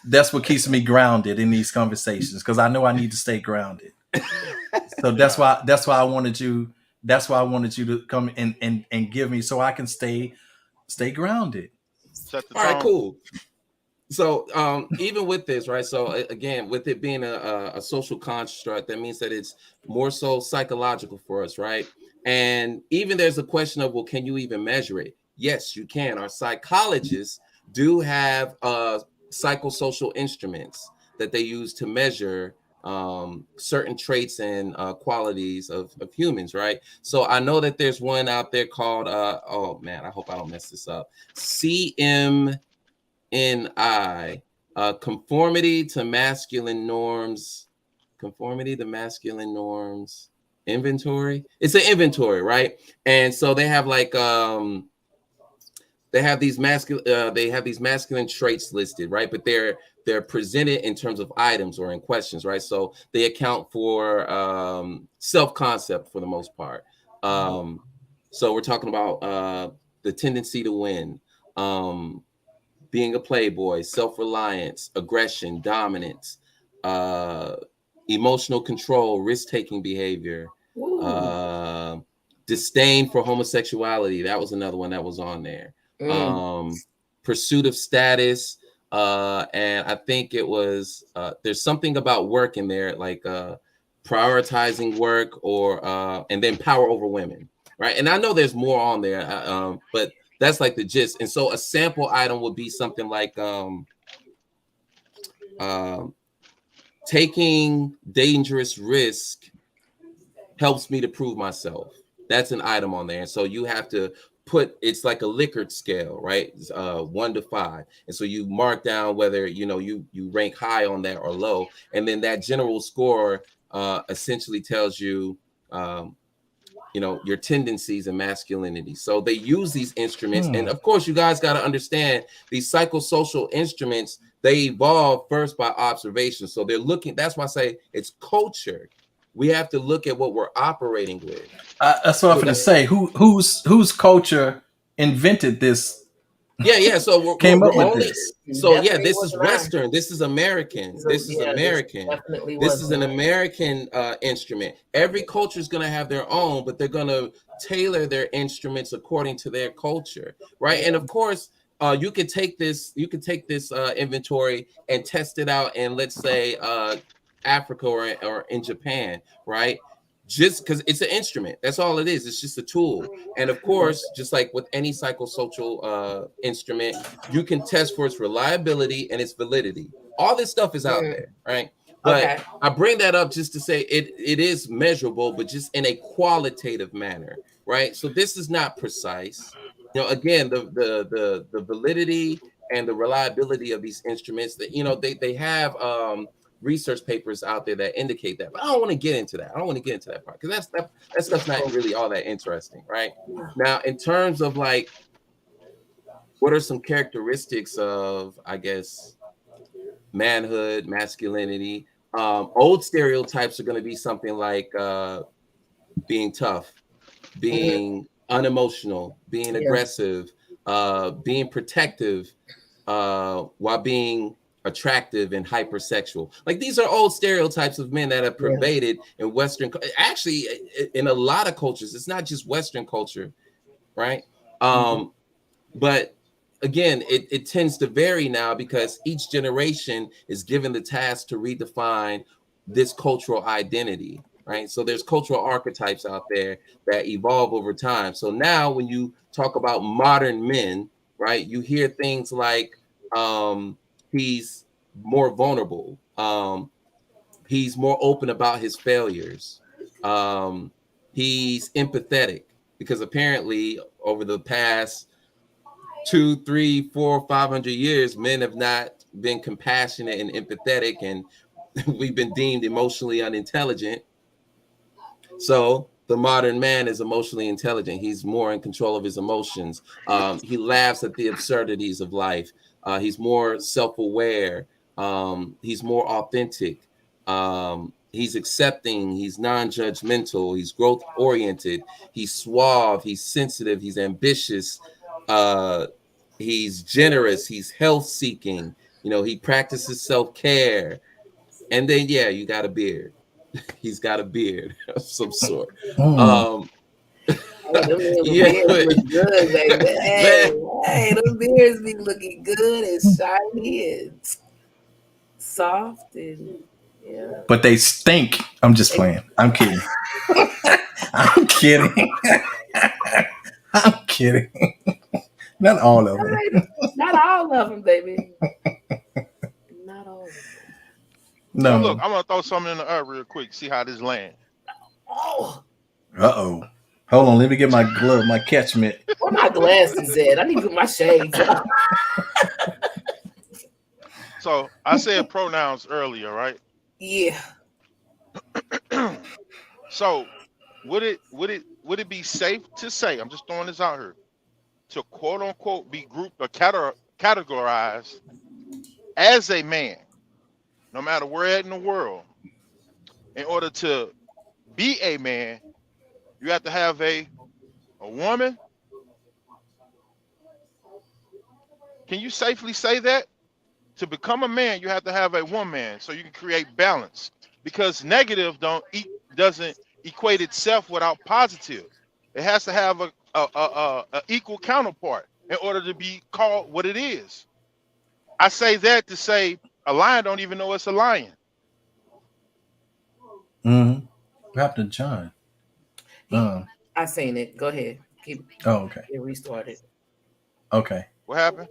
C: That's what keeps me grounded in these conversations, because I know I need to stay grounded. So that's why I wanted you. That's why I wanted you to come and give me, so I can stay grounded.
D: All right, cool. So even with this, right? So again, with it being a social construct, that means that it's more so psychological for us, right? And even there's a question of, well, can you even measure it? Yes, you can. Our psychologists do have psychosocial instruments that they use to measure certain traits and qualities of humans, right? So I know that there's one out there called oh man, I hope I don't mess this up. CMNI, conformity to masculine norms inventory. It's an inventory, right? And so they have like they have these masculine traits listed, right? But they're presented in terms of items or in questions, right? So they account for self-concept for the most part. So we're talking about the tendency to win, being a playboy, self-reliance, aggression, dominance, emotional control, risk-taking behavior, disdain for homosexuality. That was another one that was on there. Pursuit of status, and I think it was there's something about work in there, like prioritizing work, or and then power over women, right? And I know there's more on there, but that's like the gist. And so a sample item would be something like taking dangerous risk helps me to prove myself. That's an item on there. And so you have to it's like a Likert scale, right? 1 to 5. And so you mark down whether, you rank high on that or low. And then that general score essentially tells you, your tendencies and masculinity. So they use these instruments. And of course, you guys got to understand these psychosocial instruments, they evolve first by observation. So they're looking, that's why I say it's culture. We have to look at what we're operating with.
C: That's what I'm going to say. Whose culture invented this?
D: Yeah. So we're
C: came up with
D: only,
C: this.
D: So yeah, this is Western. This is American. This is American. This is an American instrument. Every culture is going to have their own, but they're going to tailor their instruments according to their culture, right? And of course, you could take this inventory and test it out in, let's say, Africa or in Japan, right? just because it's an instrument. That's all it is. It's just a tool. And of course, just like with any psychosocial instrument, you can test for its reliability and its validity. All this stuff is out there, right? But
B: Okay.
D: I bring that up just to say it is measurable, but just in a qualitative manner, right? So this is not precise. You know, again, the validity and the reliability of these instruments, that, you know, they have research papers out there that indicate that, but I don't want to get into that. I don't want to get into that part because that stuff's not really all that interesting, right? Now, in terms of like, what are some characteristics of, I guess, manhood, masculinity? Old stereotypes are going to be something like being tough, being unemotional, being aggressive, being protective, while being attractive and hypersexual. Like, these are old stereotypes of men that have pervaded in Western, actually in a lot of cultures. It's not just Western culture, right? But again, it tends to vary now because each generation is given the task to redefine this cultural identity, right? So there's cultural archetypes out there that evolve over time. So now when you talk about modern men, right, you hear things like he's more vulnerable, he's more open about his failures, he's empathetic, because apparently over the past 200, 300, 400, 500 years, men have not been compassionate and empathetic, and we've been deemed emotionally unintelligent. So the modern man is emotionally intelligent. He's more in control of his emotions. He laughs at the absurdities of life. He's more self-aware. He's more authentic. He's accepting. He's non-judgmental. He's growth-oriented. He's suave. He's sensitive. He's ambitious. He's generous. He's health-seeking. You know, he practices self-care. And then, yeah, you got a beard. He's got a beard of some sort.
B: Them beards look good, baby. Hey, them beards be looking good and shiny and soft and yeah.
C: But they stink. I'm just playing. I'm kidding. I'm kidding. I'm kidding. Not all of them.
B: Not all of them, baby. Not all of them.
C: No.
E: So look, I'm gonna throw something in the air real quick. See how this land.
B: Oh,
C: Uh-oh. Hold on. Let me get my glove, my catch mitt.
B: where my glasses at? I need to put my shades on.
E: So I said pronouns earlier, right?
B: Yeah.
E: So would it be safe to say, I'm just throwing this out here, to quote unquote be grouped or categorized as a man, no matter where at in the world? In order to be a man, you have to have a woman. Can you safely say that? To become a man, you have to have a woman, so you can create balance. Because negative doesn't equate itself without positive. It has to have a equal counterpart in order to be called what it is. I say that to say a lion don't even know it's a lion.
C: Mm-hmm. What happened to John?
B: I seen it. Go ahead. Keep
C: okay.
B: it restarted.
C: Okay.
E: What happened?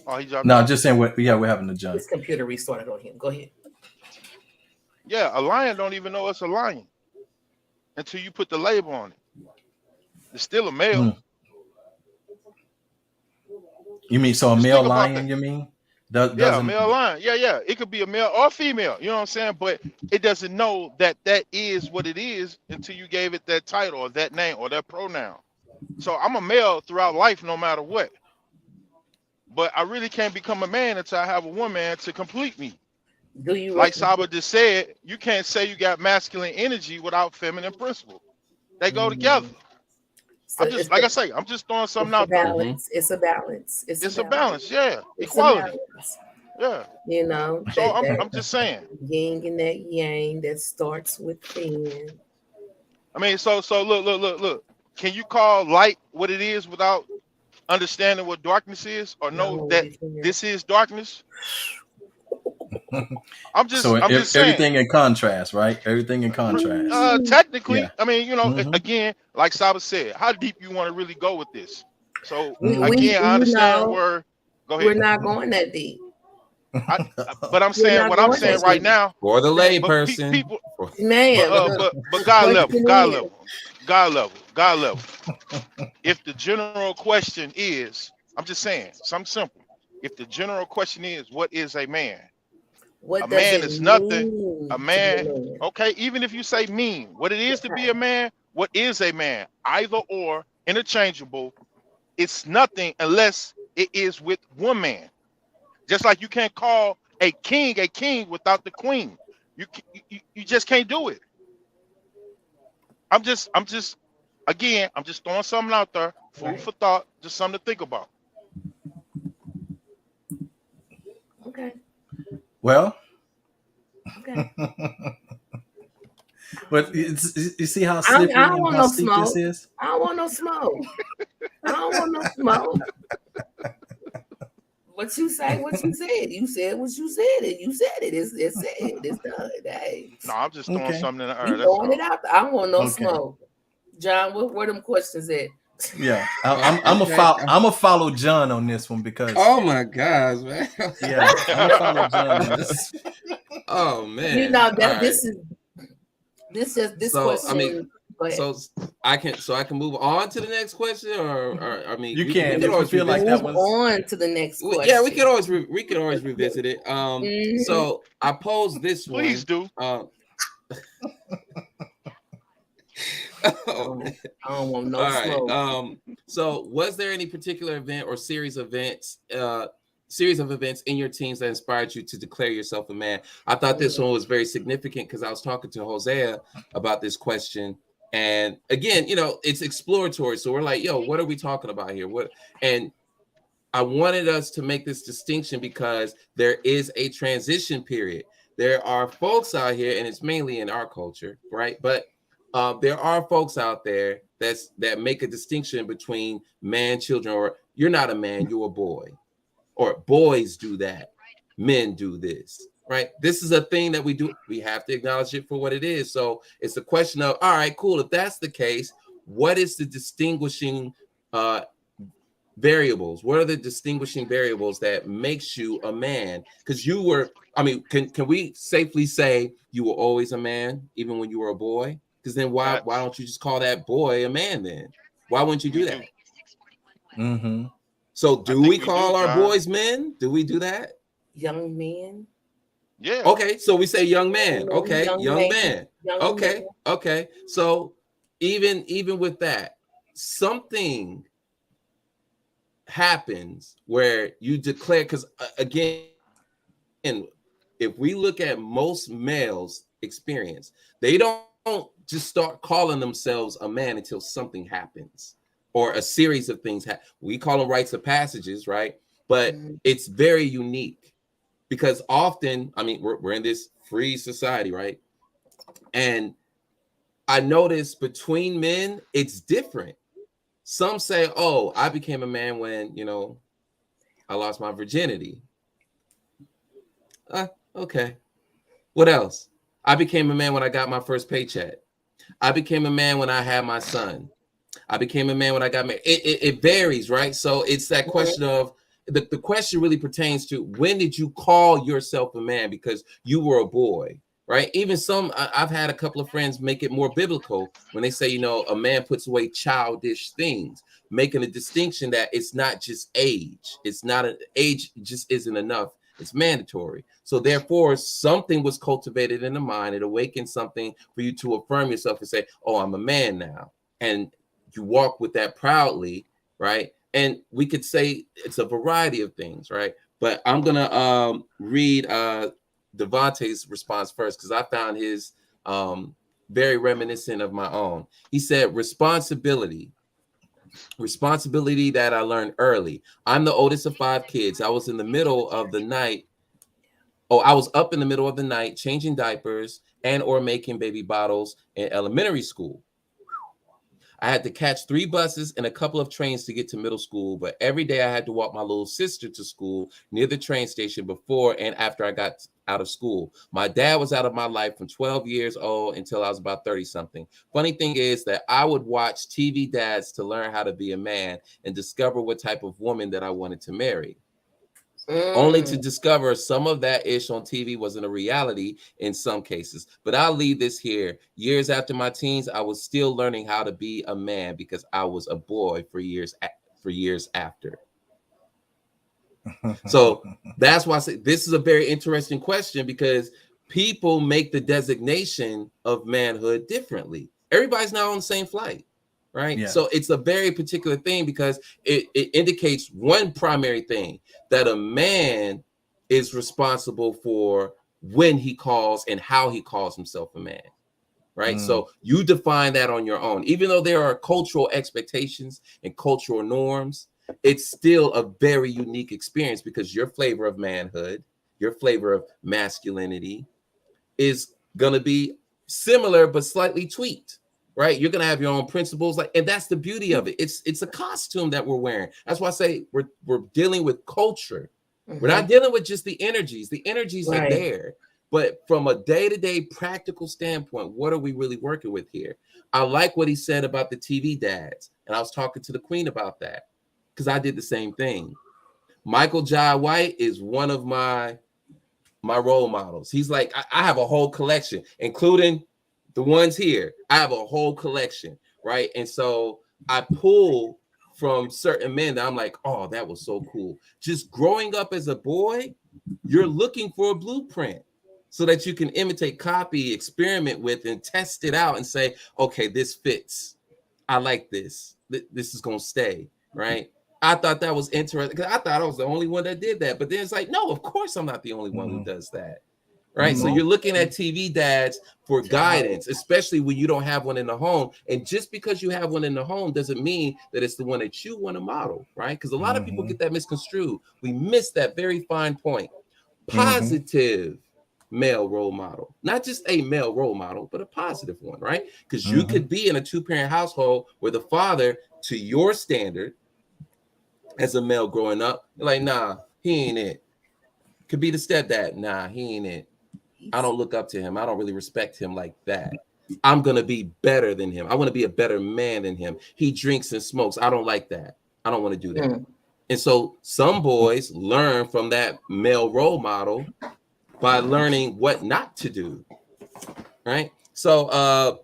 E: Oh, he dropped.
C: No, just saying what happened to John.
B: His computer restarted on him. Go ahead.
E: Yeah, a lion don't even know it's a lion until you put the label on it. It's still a male.
C: You mean so a
E: Just
C: male
E: think about
C: lion,
E: that.
C: you mean?
E: Yeah, a
C: Doesn't
E: male lion. Yeah. It could be a male or female. You know what I'm saying? But it doesn't know that is what it is until you gave it that title or that name or that pronoun. So I'm a male throughout life, no matter what. But I really can't become a man until I have a woman to complete me.
B: Do you
E: Like Saba just said, you can't say you got masculine energy without feminine principle. They go together.
B: So
E: I'm just, like I say, I'm just throwing something out there.
B: It's a balance.
E: It's a balance, yeah.
B: It's
E: Equality.
B: a balance.
E: Yeah.
B: You know.
E: So I'm just saying.
B: Yin and that yang that starts within.
E: I mean, so look. Can you call light what it is without understanding what darkness is, or know that this is darkness? I'm just
C: So
E: I'm just saying.
C: everything in contrast, right? Everything in contrast.
E: Technically,
C: Yeah.
E: I mean,
C: Hmm.
E: again, like Saba said, how deep you want to really go with this? So
C: Hmm.
E: again, I
B: you
E: understand
B: know,
E: where. Go
B: we're
E: ahead.
B: not going that deep.
E: But I'm
B: We're
E: saying
B: not
E: what I'm
B: going
E: saying
B: that
E: right
B: deep.
E: now.
D: For the
B: The,
E: But
D: layperson.
E: people,
B: man, but the
E: but God level,
B: question
E: God
B: is,
E: level, God level, God level. If the general question is, I'm just saying, something simple. If the general question is, what is a man? A
B: what does
E: man
B: it
E: is nothing. A
B: mean to be a
E: man,
B: man?
E: okay, even if you say mean, what it is to be a man, what is a man? Either or, interchangeable. It's nothing unless it is with one man. Just like you can't call a king without the queen. You just can't do it. I'm just again, I'm just throwing something out there, food
B: Right.
E: for thought, just something to think about.
B: Okay.
C: Well,
B: Okay.
C: but you see how
B: I
C: slippery
B: don't
C: and
B: want
C: how
B: no
C: steep this
B: smoke.
C: is.
B: I don't want no smoke. I don't want no smoke. What you say, what you said. You said what you said, and you said it. It's said. It's done. Hey,
E: No, I'm just throwing
C: Okay.
E: something in the air.
B: you
E: That's
B: throwing it
E: all.
B: out there. I don't want no
C: Okay.
B: smoke. John, where them questions at?
C: Yeah.
D: Okay.
C: I'm a follow John on this one because
D: Oh my gosh, man.
C: yeah, I'm gonna follow John on this.
D: Oh
B: You
D: man.
B: know
D: All
B: that
D: right.
B: this
D: So I mean,
B: question. Go ahead.
D: so I can move on to the next question, or I mean,
C: You
D: we
C: can
D: could
C: if you
D: always
C: feel like
D: revisit.
C: that
B: Move
C: was
B: on to the next
D: Yeah, we
B: question.
D: could always we could always revisit it.
B: Mhm.
D: So I posed this
E: Please
D: one.
E: do.
D: Oh man.
B: I don't want no
D: All right.
B: smoke.
D: So was there any particular event or series of events in your teams that inspired you to declare yourself a man? I thought this one was very significant because I was talking to Hosea about this question. And again, it's exploratory. So we're like, yo, what are we talking about here? And I wanted us to make this distinction because there is a transition period. There are folks out here, and it's mainly in our culture, right? But there are folks out there that make a distinction between man, children, or you're not a man, you're a boy, or boys do that, men do this, right? This is a thing that we do. We have to acknowledge it for what it is. So it's a question of, all right, cool. If that's the case, what is the distinguishing variables? What are the distinguishing variables that makes you a man? Because can we safely say you were always a man even when you were a boy? Because then why
E: Facts.
D: don't you just call that boy a man then? Why wouldn't you
E: We
D: do
E: do.
D: that?
C: mm-hmm.
D: So
E: I
D: do
E: think
D: we
E: we do,
D: call our
E: John.
D: boys men? Do we do that?
B: Young men,
E: Yeah.
D: Okay, so we say young man. Okay,
B: young
D: young
B: man,
D: man.
B: young man.
D: Okay. So even with that, something happens where you declare, because again, if we look at most males' experience, they don't just start calling themselves a man until something happens or a series of things happen. We call them rites of passages, right? But it's very unique because often, I mean, we're in this free society, right? And I notice between men, it's different. Some say, oh, I became a man when, I lost my virginity. Okay. What else? I became a man when I got my first paycheck. I became a man when I had my son. I became a man when I got married. It varies, right? So it's that question of the question really pertains to when did you call yourself a man because you were a boy, right? Even I've had a couple of friends make it more biblical when they say, a man puts away childish things, making a distinction that it's not just age. It's not an age just isn't enough. It's mandatory. So therefore, something was cultivated in the mind. It awakened something for you to affirm yourself and say, oh, I'm a man now. And you walk with that proudly, right? And we could say it's a variety of things, right? But I'm gonna read Devontae's response first because I found his very reminiscent of my own. He said, responsibility that I learned early. I'm the oldest of 5 kids. I was in the middle of the night. Oh, I was up in the middle of the night changing diapers and or making baby bottles in elementary school. I had to catch 3 buses and a couple of trains to get to middle school, but every day I had to walk my little sister to school near the train station before and after I got out of school. My dad was out of my life from 12 years old until I was about 30 something. Funny thing is that I would watch TV dads to learn how to be a man and discover what type of woman that I wanted to marry. Only to discover some of that ish on TV wasn't a reality in some cases. But I'll leave this here. Years after my teens, I was still learning how to be a man because I was a boy for years after. So that's why I say this is a very interesting question, because people make the designation of manhood differently. Everybody's not on the same flight, right?
C: Yeah.
D: So it's a very particular thing because it indicates one primary thing, that a man is responsible for when he calls and how he calls himself a man, right? So you define that on your own. Even though there are cultural expectations and cultural norms, it's still a very unique experience because your flavor of manhood, your flavor of masculinity is going to be similar but slightly tweaked, right? You're going to have your own principles, and that's the beauty of it. It's a costume that we're wearing. That's why I say we're dealing with culture. We're not dealing with just the energies. The energies are there, but from a day-to-day practical standpoint, what are we really working with here? I like what he said about the TV dads, and I was talking to the Queen about that because I did the same thing. Michael Jai White is one of my role models. He's like, I have a whole collection, including the ones here. I have a whole collection, right? And so I pull from certain men that I'm like, oh, that was so cool. Just growing up as a boy, you're looking for a blueprint so that you can imitate, copy, experiment with, and test it out and say, okay, this fits. I like this. This is going to stay, right? I thought that was interesting because I thought I was the only one that did that. But then it's like, no, of course I'm not the only one who does that. Right. So you're looking at TV dads for guidance, especially when you don't have one in the home. And just because you have one in the home doesn't mean that it's the one that you want to model. Right. Because a lot of people get that misconstrued. We miss that very fine point. Positive male role model, not just a male role model, but a positive one. Right. Because you could be in a 2-parent household where the father, to your standard, as a male growing up, you're like, nah, he ain't it. Could be the stepdad. Nah, he ain't it. I don't look up to him. I don't really respect him like that. I'm going to be better than him. I want to be a better man than him. He drinks and smokes. I don't like that. I don't want to do that. And so some boys learn from that male role model by learning what not to do. Right. So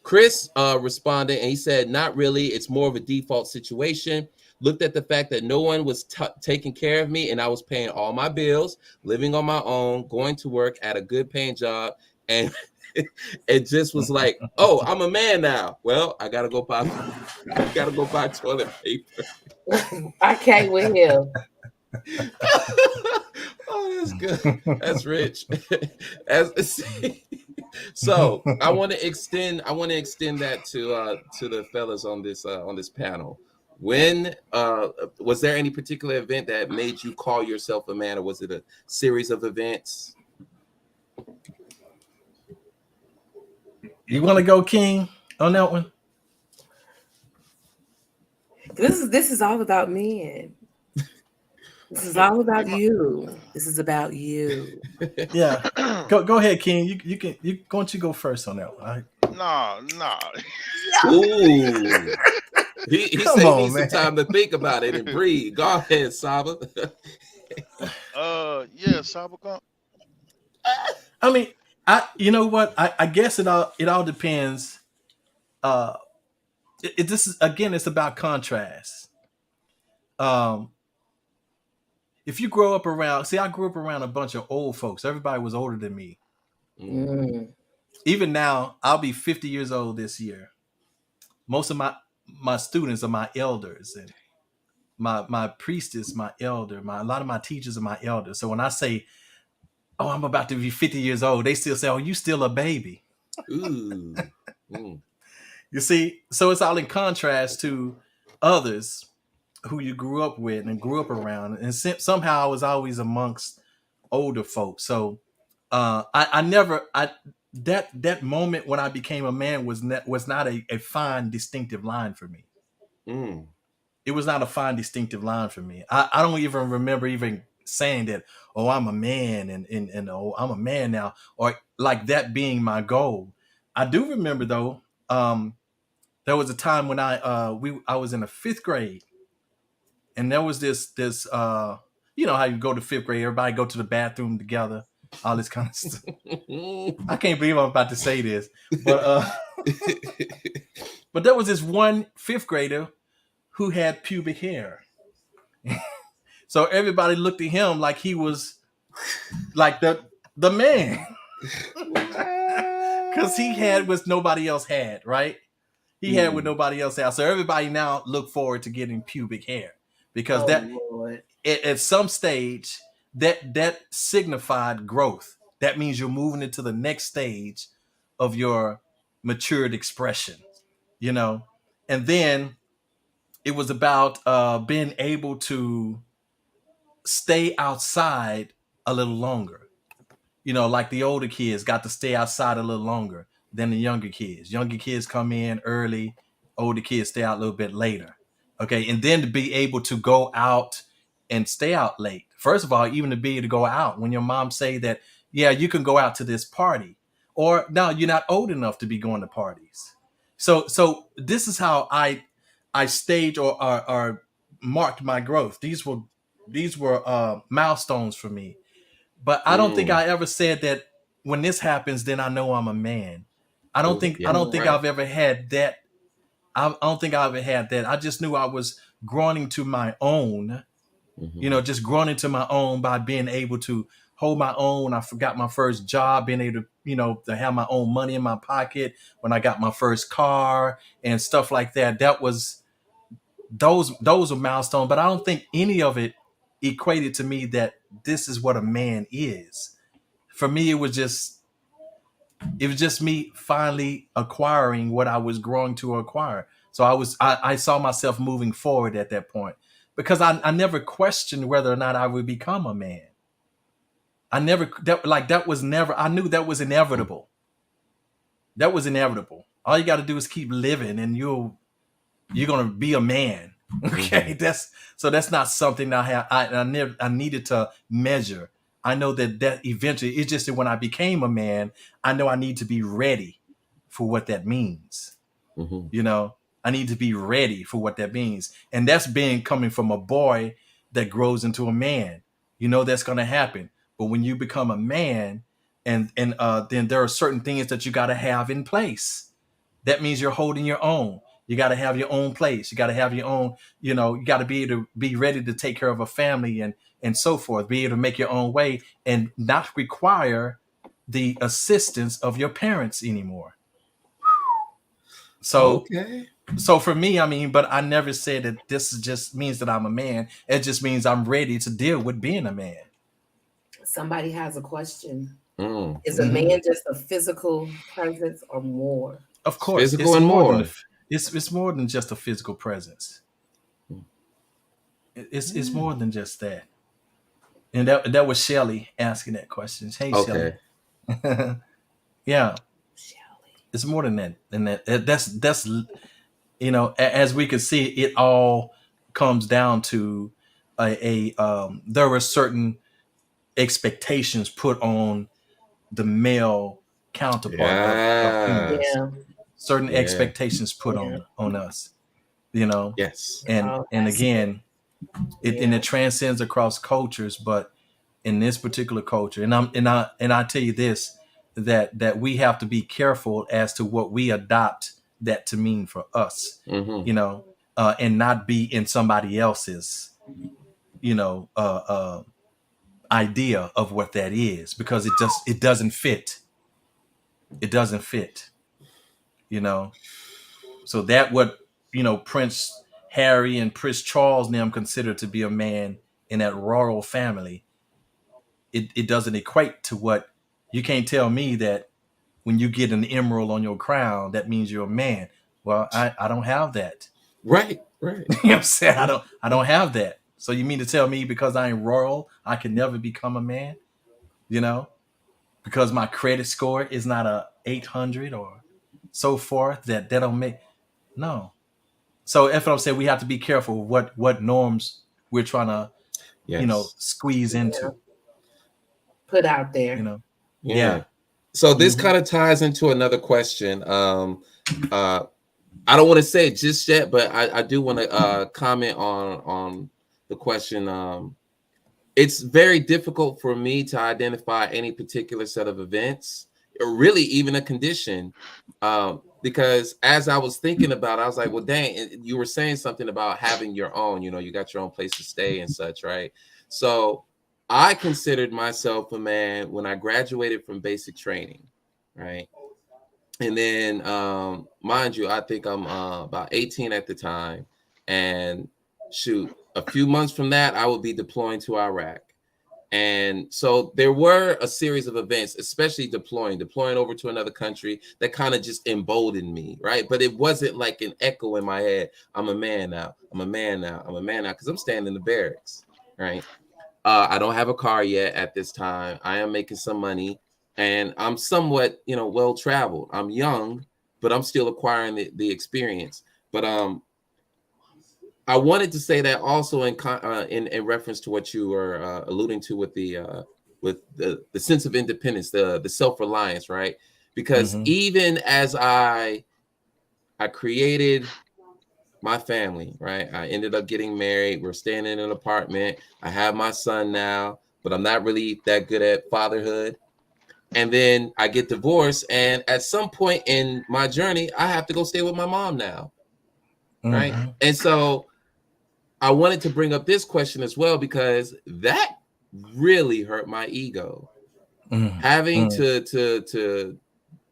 D: Chris responded and he said, not really. It's more of a default situation. Looked at the fact that no one was taking care of me and I was paying all my bills, living on my own, going to work at a good paying job. And it just was like, oh, I'm a man now. Well, I got to go buy toilet paper.
B: I can't with him.
D: Oh, that's good. That's rich. So I want to extend that to the fellas on this panel. When was there any particular event that made you call yourself a man, or was it a series of events?
C: You want to go, King, on that one?
B: This is all about men. This is all about you. This is about you.
C: Yeah. Go ahead, King. You can. Why don't you go first on that one?
E: Nah.
D: Ooh. He said he needs some time to think about it and breathe. Go ahead, Saba.
E: Yeah, Saba.
C: I mean, you know what? I guess it all depends. This is, again, it's about contrast. If you grow up around, I grew up around a bunch of old folks. Everybody was older than me. Even now, I'll be 50 years old this year. Most of my students are my elders, and my priestess, my elder. A lot of my teachers are my elders. So when I say, "Oh, I'm about to be 50 years old," they still say, "Oh, you still a baby."
D: Ooh.
C: You see, so it's all in contrast to others who you grew up with and grew up around, and somehow I was always amongst older folks. So I that moment when I became a man was not a fine distinctive line for me.
D: Mm.
C: It was not a fine distinctive line for me. I don't even remember even saying that, oh, I'm a man and oh, I'm a man now, or like that being my goal. I do remember though, there was a time when I was in the fifth grade, and there was this you know how you go to fifth grade, everybody go to the bathroom together, all this kind of stuff. I can't believe I'm about to say this, but but there was this one fifth grader who had pubic hair. So everybody looked at him like he was like the man. Because he had what nobody else had, right? He had what nobody else had. So everybody now look forward to getting pubic hair. Because
B: Lord.
C: at some stage that signified growth. That means you're moving into the next stage of your matured expression, you know. And then it was about being able to stay outside a little longer. You know, like the older kids got to stay outside a little longer than the younger kids. Younger kids come in early, older kids stay out a little bit later. Okay, and then to be able to go out and stay out late. First of all, even to be able to go out when your mom say that, yeah, you can go out to this party, or no, you're not old enough to be going to parties. So this is how I staged or marked my growth. These were milestones for me. But I don't think I ever said that when this happens, then I know I'm a man. I don't think
D: Right.
C: I've ever had that. I don't think I ever had that. I just knew I was growing into my own, you know, just growing into my own by being able to hold my own. I forgot my first job, being able to, you know, to have my own money in my pocket when I got my first car and stuff like that. That was those were milestones, but I don't think any of it equated to me that this is what a man is. For me, it was just me finally acquiring what I was growing to acquire. So I saw myself moving forward at that point because I never questioned whether or not I would become a man. I never that was never, I knew that was inevitable. That was inevitable. All you got to do is keep living and you're going to be a man. Okay. That's not something I needed to measure. I know that eventually, it's just that when I became a man, I know I need to be ready for what that means. You know, I need to be ready for what that means. And that's coming from a boy that grows into a man. You know, that's going to happen. But when you become a man and then there are certain things that you got to have in place. That means you're holding your own. You got to have your own place. You got to have your own, you know, you got to be able to be ready to take care of a family and so forth, be able to make your own way and not require the assistance of your parents anymore. So, so for me, I mean, but I never said that this just means that I'm a man. It just means I'm ready to deal with being a man.
B: Somebody has a question. Is a man just a physical presence or more?
C: Of course,
D: Physical and more.
C: It's more than just a physical presence. It's more than just that. And that was Shelly asking that question. Hey,
D: Okay.
C: Shelly. Yeah,
B: Shelly.
C: it's more than that. That's you know, as we can see, it all comes down to there were certain expectations put on the male counterpart of humans.
B: Yeah.
C: Certain expectations put on us, you know.
D: Yes.
C: And again, it transcends across cultures, but in this particular culture, and I tell you this, that we have to be careful as to what we adopt that to mean for us, you know, and not be in somebody else's, you know, idea of what that is, because it doesn't fit. It doesn't fit, you know. So that what, you know, Prince Harry and Prince Charles and them consider to be a man in that royal family, it doesn't equate to what, you can't tell me that when you get an emerald on your crown, that means you're a man. Well, I don't have that.
D: Right.
C: You know what I'm saying? I don't have that. So you mean to tell me because I ain't royal, I can never become a man? You know? because my credit score is not a 800 or so forth, that don't make no. So that's what I'm saying. We have to be careful what norms we're trying to,
D: Yes.
C: squeeze
B: Yeah.
C: into.
B: Put out there.
D: Yeah.
C: Yeah.
D: So this
C: Mhm.
D: kind of ties into another question. I don't want to say it just yet, but I do want to comment on the question. It's very difficult for me to identify any particular set of events, or really even a condition, because as I was thinking about it, I was like, well, dang, you were saying something about having your own, you got your own place to stay and such, right? So I considered myself a man when I graduated from basic training, right? And then, mind you, I think I'm about 18 at the time, and shoot, a few months from that, I would be deploying to Iraq. And so there were a series of events, especially deploying over to another country, that kind of just emboldened me, right? But it wasn't like an echo in my head. I'm a man now. I'm a man now. I'm a man now, because I'm standing in the barracks, right? I don't have a car yet at this time. I am making some money, and I'm somewhat, well traveled. I'm young, but I'm still acquiring the experience. But I wanted to say that also in reference to what you were alluding to with the sense of independence, the self-reliance, right? Because
C: Mhm.
D: even as I created my family, right? I ended up getting married. We're staying in an apartment. I have my son now, but I'm not really that good at fatherhood. And then I get divorced, and at some point in my journey, I have to go stay with my mom now, right?
C: Mhm.
D: And so I wanted to bring up this question as well, because that really hurt my ego.
C: Mhm.
D: Having
C: Mhm.
D: to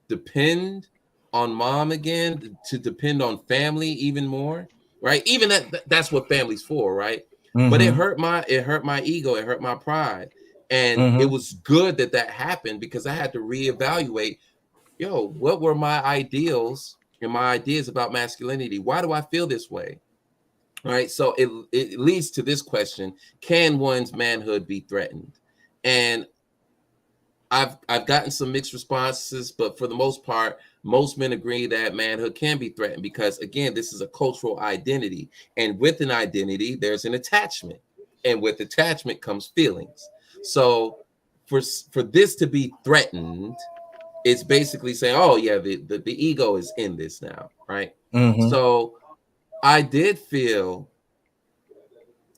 D: depend on mom again, to depend on family even more, right? Even that's what family's for, right? But it
C: Mhm.
D: hurt my ego, it hurt my pride. And it
C: Mhm.
D: was good that happened, because I had to reevaluate, what were my ideals and my ideas about masculinity? Why do I feel this way? Right. So it leads to this question: can one's manhood be threatened? And I've gotten some mixed responses, but for the most part, most men agree that manhood can be threatened, because again, this is a cultural identity, and with an identity, there's an attachment, and with attachment comes feelings. So for this to be threatened, it's basically saying, oh yeah, the ego is in this now, right?
C: Mhm.
D: So I did feel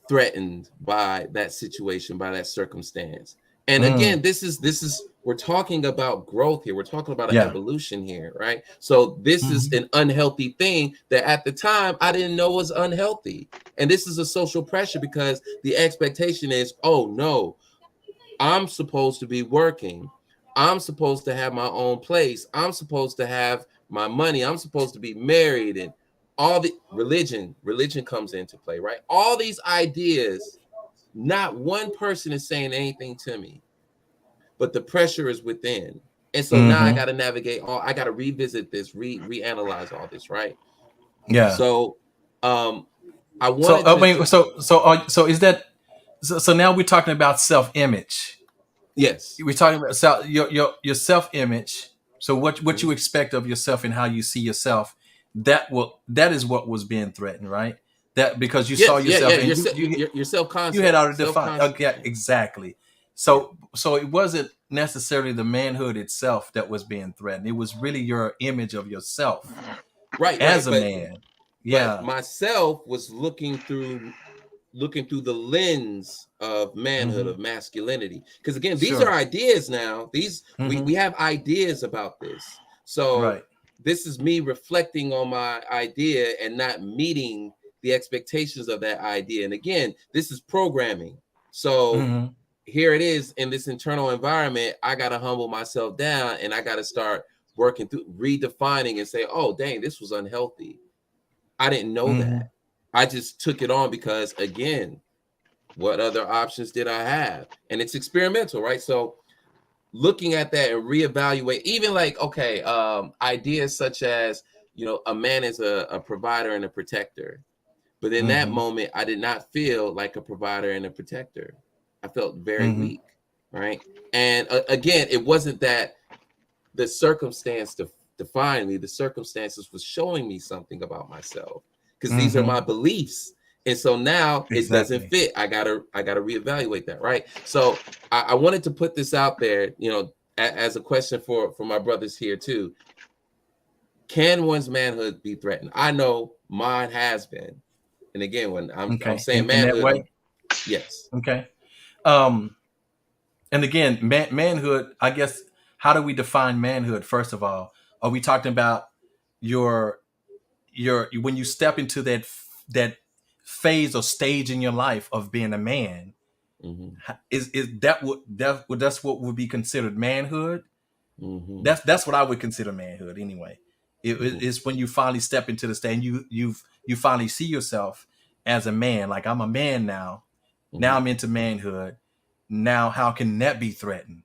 D: threatened by that situation, by that circumstance. And
C: Mm.
D: again, this is we're talking about growth here. We're talking about an
C: Yeah.
D: evolution here, right? So this is
C: Mhm.
D: an unhealthy thing that at the time I didn't know was unhealthy. And this is a social pressure, because the expectation is, oh no, I'm supposed to be working. I'm supposed to have my own place. I'm supposed to have my money. I'm supposed to be married, and all the religion comes into play, right? All these ideas, not one person is saying anything to me, but the pressure is within. And so now I
C: Mhm.
D: got to navigate I got to revisit this, reanalyze all this, right?
C: Yeah.
D: So um I
C: So
D: wanted
C: I
D: to,
C: mean, so is that so now we're talking about self-image.
D: yes.
C: We're talking about your self-image. So what
D: Mhm.
C: you expect of yourself and how you see yourself, that is what was being threatened, right? That because you saw
D: Yes, yeah,
C: yourself
D: yeah.
C: and
D: Your self
C: you had
D: concept,
C: already defined. Okay, exactly.
D: Yeah.
C: So it wasn't necessarily the manhood itself that was being threatened. It was really your image of yourself
D: Right,
C: as
D: right.
C: a man.
D: But
C: Yeah.
D: myself was looking through the lens of manhood,
C: Hmm.
D: of masculinity. Because again, these are
C: Sure.
D: ideas now. These
C: Hmm.
D: we have ideas about this. So
C: Right.
D: this is me reflecting on my idea and not meeting the expectations of that idea. And again, this is programming. So
C: Hmm.
D: here it is in this internal environment. I got to humble myself down, and I got to start working through redefining and say, oh, dang, this was unhealthy. I didn't know
C: Hmm.
D: that. I just took it on because, again, what other options did I have? And it's experimental, right? So looking at that and reevaluate, even like, okay, ideas such as, a man is a provider and a protector. But in that
C: Hmm.
D: moment, I did not feel like a provider and a protector. I felt very
C: Hmm.
D: weak. right? And again, it wasn't that the circumstance defined me. The circumstances was showing me something about myself, because these are my beliefs. And so now it doesn't
C: Exactly.
D: fit. I gotta reevaluate that, right? So I wanted to put this out there, as a question for my brothers here too. Can one's manhood be threatened? I know mine has been. And again, when I'm saying
C: In that
D: manhood,
C: way.
D: yes.
C: Okay. And again, manhood, I guess, how do we define manhood? First of all, are we talking about your when you step into that phase or stage in your life of being a man?
D: Mm-hmm.
C: Is that's what would be considered manhood?
D: Mm-hmm.
C: That's what I would consider manhood anyway. It's when you finally step into the stage, and you finally see yourself as a man. Like, I'm a man now. Now I'm into manhood. Now how can that be threatened?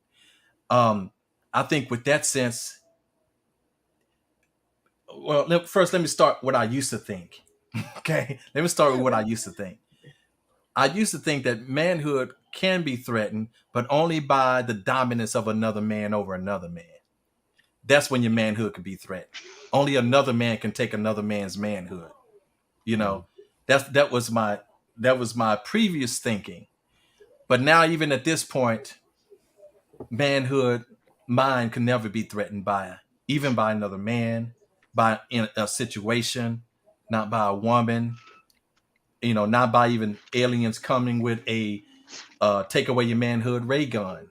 C: I think with that sense, well, first let me start what I used to think. Okay, let me start with what I used to think. I used to think that manhood can be threatened, but only by the dominance of another man over another man. That's when your manhood could be threatened. Only another man can take another man's manhood. You know, that was my previous thinking. But now, even at this point, manhood, mine, can never be threatened by even by another man, by in a situation, not by a woman. Not by even aliens coming with a take away your manhood ray gun.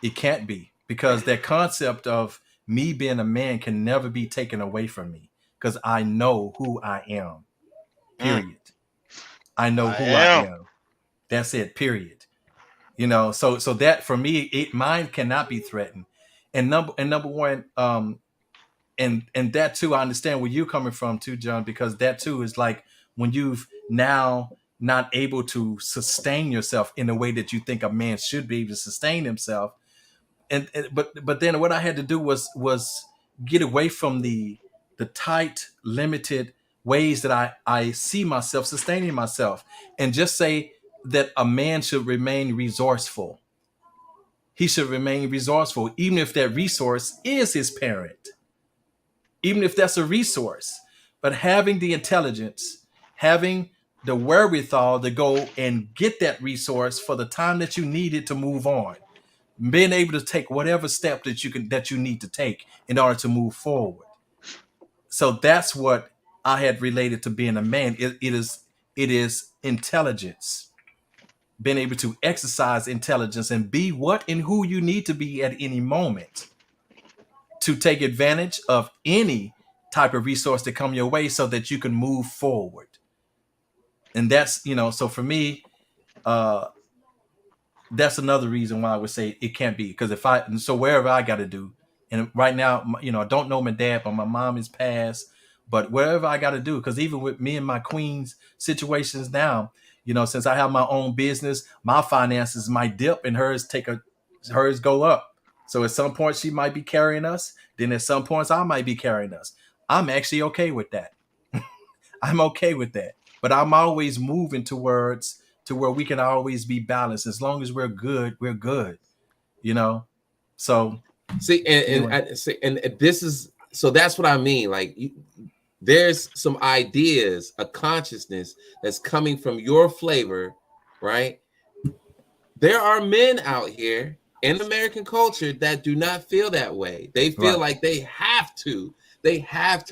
C: It can't be, because that concept of me being a man can never be taken away from me, because I know who I am.
E: Mm,
C: Period. I know
E: I
C: who I
E: am.
C: am. That's it. Period. So that for me, mine cannot be threatened. And number one, and that too, I understand where you're coming from too, John, because that too is like when you've now not able to sustain yourself in the way that you think a man should be able to sustain himself. But then what I had to do was get away from the tight, limited ways that I see myself sustaining myself, and just say that a man should remain resourceful. He should remain resourceful, even if that resource is his parent, even if that's a resource. But having the intelligence, having the wherewithal to go and get that resource for the time that you need it to move on, being able to take whatever step that you need to take in order to move forward. So that's what I had related to being a man. It is intelligence, being able to exercise intelligence and be what and who you need to be at any moment to take advantage of any type of resource to come your way so that you can move forward. And that's, so for me, that's another reason why I would say it can't be, because so wherever I got to do, and right now, I don't know my dad, but my mom is passed. But wherever I got to do, because even with me and my queen's situations now, since I have my own business, my finances might dip and hers go up. So at some point she might be carrying us. Then at some points I might be carrying us. I'm actually okay with that. I'm okay with that. But I'm always moving towards to where we can always be balanced. As long as we're good, we're good. So
D: See,
C: anyway.
D: and this is, so that's what I mean. Like, there's some ideas, a consciousness that's coming from your flavor, right? There are men out here in American culture that do not feel that way. They feel
C: Right.
D: like they have to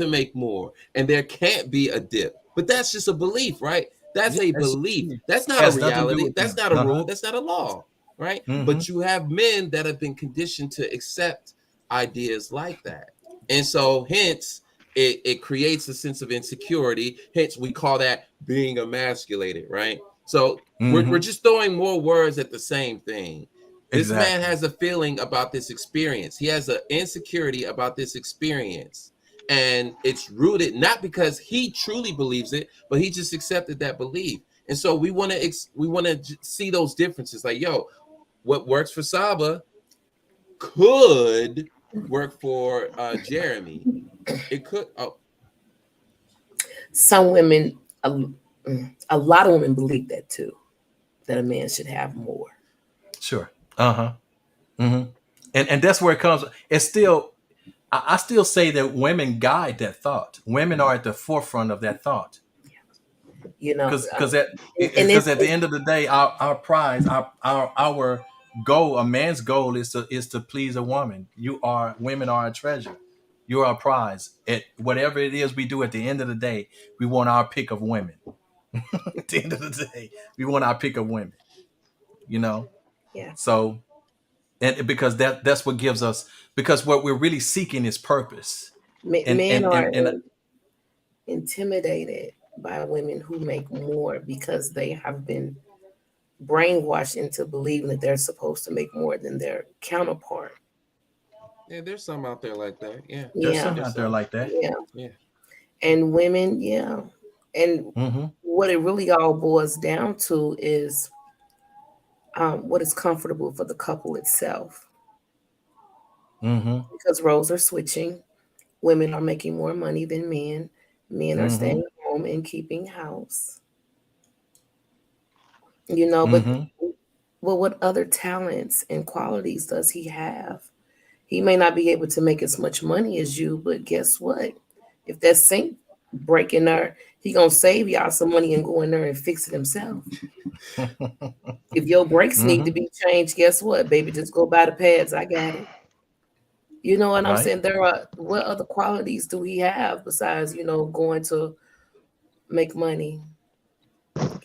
D: make more, and there can't be a dip. But that's just a belief, right? That's
C: Yeah,
D: a
C: that's
D: belief.
C: true.
D: That's not a
C: Has nothing to do
D: reality.
C: with
D: That's
C: them.
D: not a rule. That's not a law, right?
C: Mm-hmm.
D: But you have men that have been conditioned to accept ideas like that. And so hence it creates a sense of insecurity. Hence we call that being emasculated, right? So we're
C: Mm-hmm.
D: just throwing more words at the same thing. This man
C: Exactly.
D: has a feeling about this experience. He has an insecurity about this experience. And it's rooted not because he truly believes it, but he just accepted that belief. And so we want to see those differences. Like, yo, what works for Saba could work for Jeremy. It could. Oh,
B: Some women, a lot of women believe that too, that a man should have more.
C: Sure. Uh-huh. Mm-hmm. And that's where it comes. It's still, I still say that women guide that thought. Women are at the forefront of that thought.
B: You know,
C: Because
B: and
C: at the end of the day, our prize, our goal, a man's goal is to please a woman. Women are a treasure. You're our prize. At whatever it is we do, at the end of the day, we want our pick of women. At the end of the day, we want our pick of women. You know,
B: yeah,
C: so and because that's what gives us, because what we're really seeking is purpose. And
B: men
C: and
B: are
C: and, and
B: intimidated by women who make more because they have been brainwashed into believing that they're supposed to make more than their counterpart.
D: Yeah, there's some out there like that. Yeah.
C: there's
B: Yeah,
C: some out there like that.
B: yeah.
D: Yeah.
B: And women, yeah. And
C: Mm-hmm.
B: what it really all boils down to is what is comfortable for the couple itself.
C: Mm-hmm.
B: Because roles are switching. Women are making more money than men. Men are
C: Mm-hmm.
B: staying home and keeping house. You know, but
C: Mm-hmm.
B: well, what other talents and qualities does he have? He may not be able to make as much money as you, but guess what? If that sink break in there, he gonna save y'all some money and go in there and fix it himself. If your brakes need to
C: Mm-hmm.
B: be changed, guess what, baby? Just go buy the pads. I got it. You know what I'm
C: Right.
B: saying? What other qualities do he have besides, going to make money?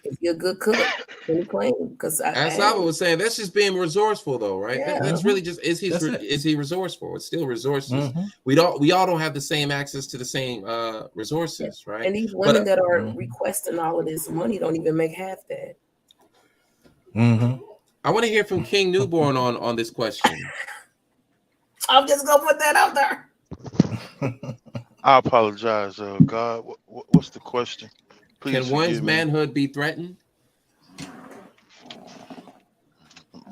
B: If you're a good cook, can you claim? Because
D: As Saba was saying, that's just being resourceful, though, right?
B: Yeah.
D: That's really just
C: That's it.
D: is he resourceful? It's still resources.
C: Mm-hmm.
D: We all don't have the same access to the same resources, right?
B: and these women that are
C: Mhm.
B: requesting all of this money don't even make half that.
C: Mm-hmm.
D: I want to hear from King Newborn on this question.
B: I'm just gonna put that out there.
E: I apologize, God. What's the question? Please
D: Can one's
E: forgive me.
D: manhood be threatened?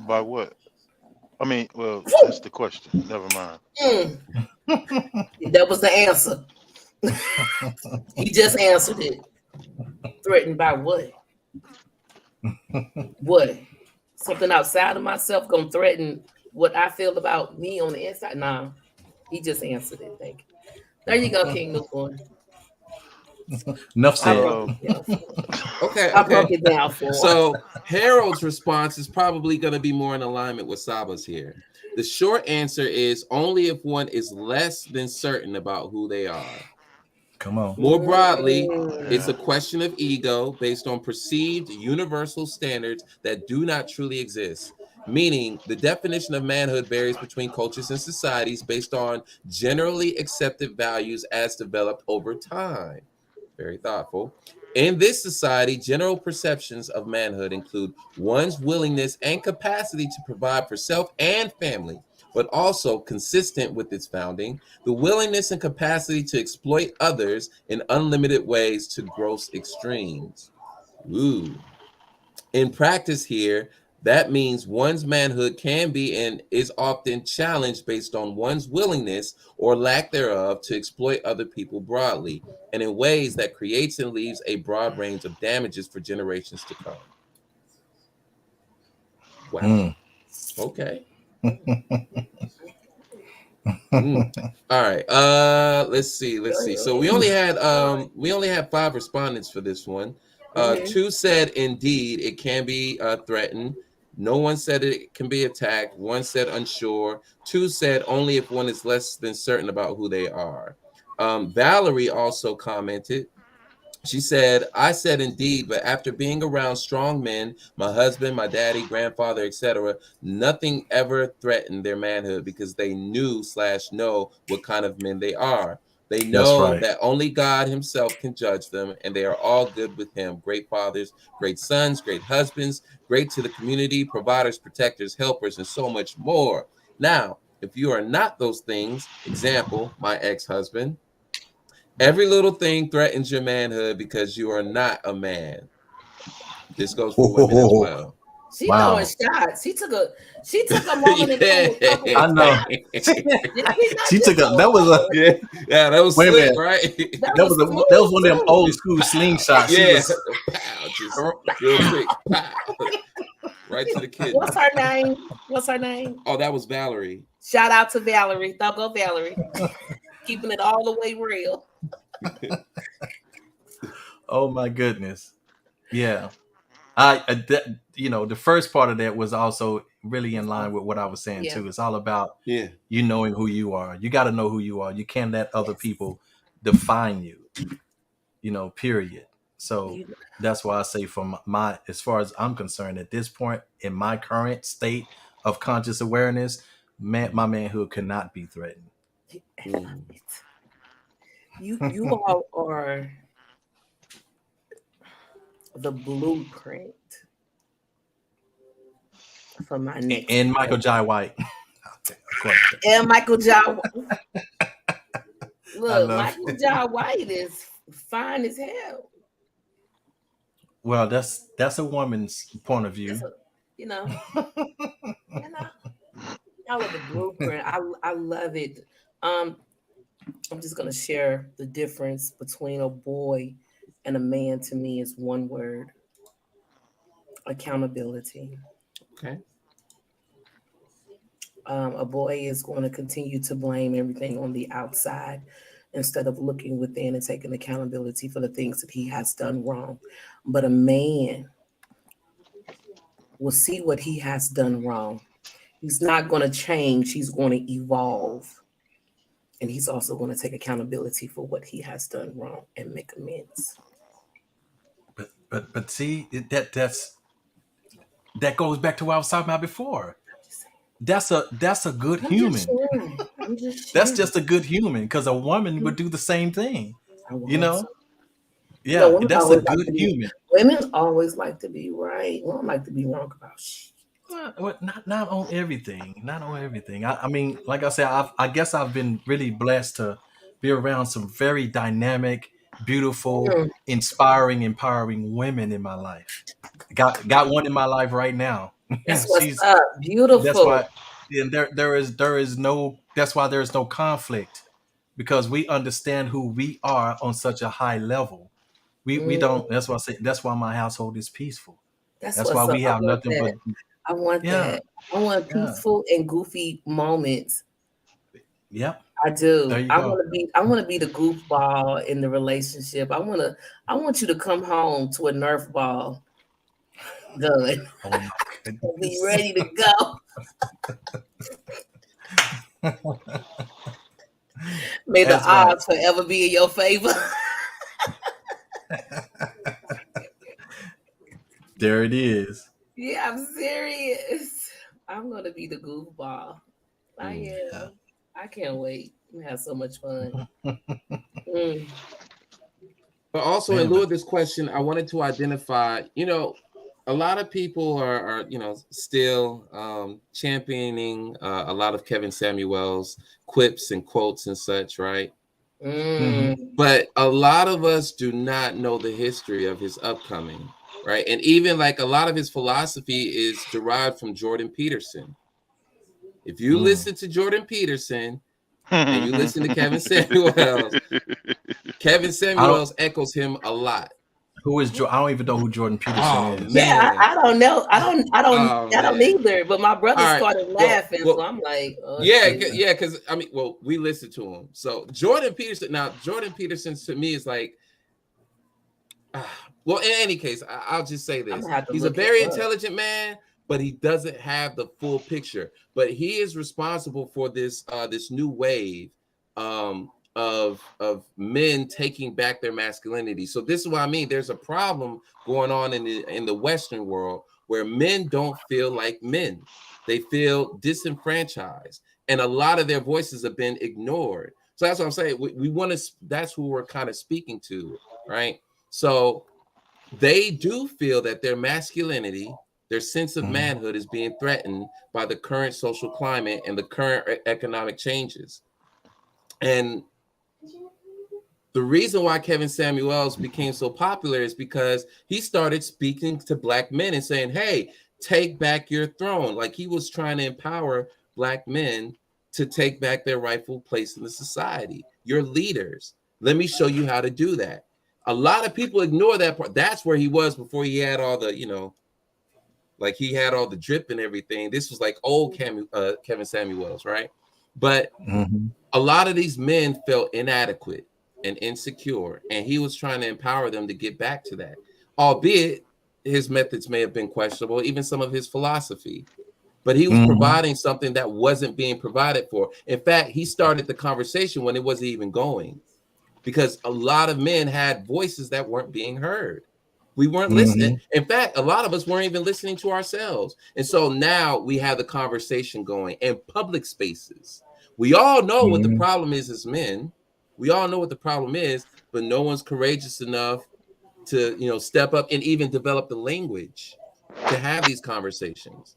E: By what? I mean, well, that's the question. Never mind.
B: That was the answer. He just answered it. Threatened by what? What? Something outside of myself gonna threaten what I feel about me on the inside? Nah, he just answered it. Thank you. There you go, King Newborn.
C: Enough
B: I
C: said.
B: broke it down for him.
D: Okay,
B: I broke it down for him.
D: So Harold's response is probably going to be more in alignment with Saba's here. The short answer is only if one is less than certain about who they are.
C: Come on.
D: More broadly, it's a question of ego based on perceived universal standards that do not truly exist. Meaning, the definition of manhood varies between cultures and societies based on generally accepted values as developed over time. Very thoughtful. In this society, general perceptions of manhood include one's willingness and capacity to provide for self and family, but also consistent with its founding, the willingness and capacity to exploit others in unlimited ways to gross extremes. Ooh. In practice here, that means one's manhood can be and is often challenged based on one's willingness or lack thereof to exploit other people broadly and in ways that creates and leaves a broad range of damages for generations to come. Wow.
C: Mm.
D: Okay. All right. Let's see. So we only had 5 respondents for this one. 2 said indeed it can be threatened. No one said it can be attacked. 1 said unsure. 2 said only if one is less than certain about who they are. Valerie also commented. She said, I said indeed, but after being around strong men, my husband, my daddy, grandfather, etc., nothing ever threatened their manhood because they knew/know what kind of men they are. They know that only God himself can judge them, and they are all good with him. Great fathers, great sons, great husbands, great to the community, providers, protectors, helpers, and so much more. Now, if you are not those things, example, my ex-husband, every little thing threatens your manhood because you are not a man. This goes for women as well.
B: She throwing shots. She took a moment and threw a couple
C: I know. She took a that was
D: slick,
C: minute.
D: Right?
C: That was one of them old school slingshots.
D: Yeah. Pow, just real quick. Pow. right to the kidney.
B: What's her name? What's her name?
D: Oh, that was Valerie.
B: Shout out to Valerie. Don't go Valerie. Keeping it all the way real.
C: Oh my goodness. Yeah. The first part of that was also really in line with what I was saying too. It's all about you knowing who you are. You got to know who you are. You can't let other people define you. Period. So that's why I say from as far as I'm concerned, at this point in my current state of conscious awareness, my manhood cannot be threatened.
B: You all are the blueprint for my next.
C: And Michael Jai White.
B: And Michael Jai White. Look, Michael Jai White is fine as hell.
C: Well, that's a woman's point of view.
B: Y'all are the blueprint. I love it. I'm just gonna share the difference between a boy and a man. To me, is one word: accountability.
D: Okay.
B: A boy is going to continue to blame everything on the outside instead of looking within and taking accountability for the things that he has done wrong. But a man will see what he has done wrong. He's not going to change. He's going to evolve. And he's also going to take accountability for what he has done wrong and make amends.
C: But see, that goes back to what I was talking about before. That's a good human. That's just a good human, because a woman would do the same thing. Yeah, that's a good human.
B: Women always like to be right. We don't like to be wrong about shit.
C: Well, not on everything. Not on everything. I mean, like I said, I guess I've been really blessed to be around some very dynamic, beautiful, inspiring, empowering women in my life. Got one in my life right now.
B: That's what's up. Beautiful.
C: That's why, and there is no. That's why there is no conflict, because we understand who we are on such a high level. We don't. That's why I say. That's why my household is peaceful. That's why we have nothing but.
B: I want that. I want peaceful and goofy moments.
C: Yep.
B: I do. I want to be the goofball in the relationship. I want you to come home to a Nerf ball done. Oh, be ready to go. May the odds forever be in your favor.
C: There it is.
B: Yeah, I'm serious. I'm gonna be the goofball. I am. Yeah. I can't wait. We have so much fun.
D: But also, in lieu of this question, I wanted to identify. A lot of people are still championing a lot of Kevin Samuel's quips and quotes and such, right? But a lot of us do not know the history of his upcoming. Right. And even like a lot of his philosophy is derived from Jordan Peterson. If you listen to Jordan Peterson and you listen to Kevin Samuels, Kevin Samuels echoes him a lot.
C: Who is I don't even know who Jordan Peterson is.
B: Yeah, I don't know. I don't either. But my brother started laughing, so I'm like,
D: because we listened to him. So Jordan Peterson to me is like. Well, in any case, I'll just say this. He's a very intelligent man, but he doesn't have the full picture. But he is responsible for this new wave of men taking back their masculinity. So this is what I mean. There's a problem going on in the Western world where men don't feel like men. They feel disenfranchised. And a lot of their voices have been ignored. So that's what I'm saying. We want to, that's who we're kind of speaking to, right? So they do feel that their masculinity, their sense of manhood is being threatened by the current social climate and the current economic changes. And the reason why Kevin Samuels became so popular is because he started speaking to Black men and saying, hey, take back your throne. Like he was trying to empower Black men to take back their rightful place in the society. You're leaders. Let me show you how to do that. A lot of people ignore that part. That's where he was before he had all the, Like he had all the drip and everything. This was like old Kevin Samuels, right? But a lot of these men felt inadequate and insecure, and he was trying to empower them to get back to that. Albeit his methods may have been questionable, even some of his philosophy. But he was providing something that wasn't being provided for. In fact, he started the conversation when it wasn't even going, because a lot of men had voices that weren't being heard. We weren't listening. In fact, a lot of us weren't even listening to ourselves. And so now we have the conversation going in public spaces. We all know what the problem is as men. We all know what the problem is, but no one's courageous enough to, you know, step up and even develop the language to have these conversations.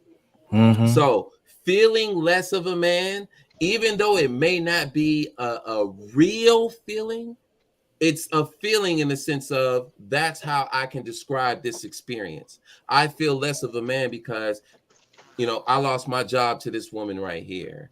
D: So feeling less of a man, even though it may not be a real feeling, it's a feeling in the sense of that's how I can describe this experience. I feel less of a man because, you know, I lost my job to this woman right here.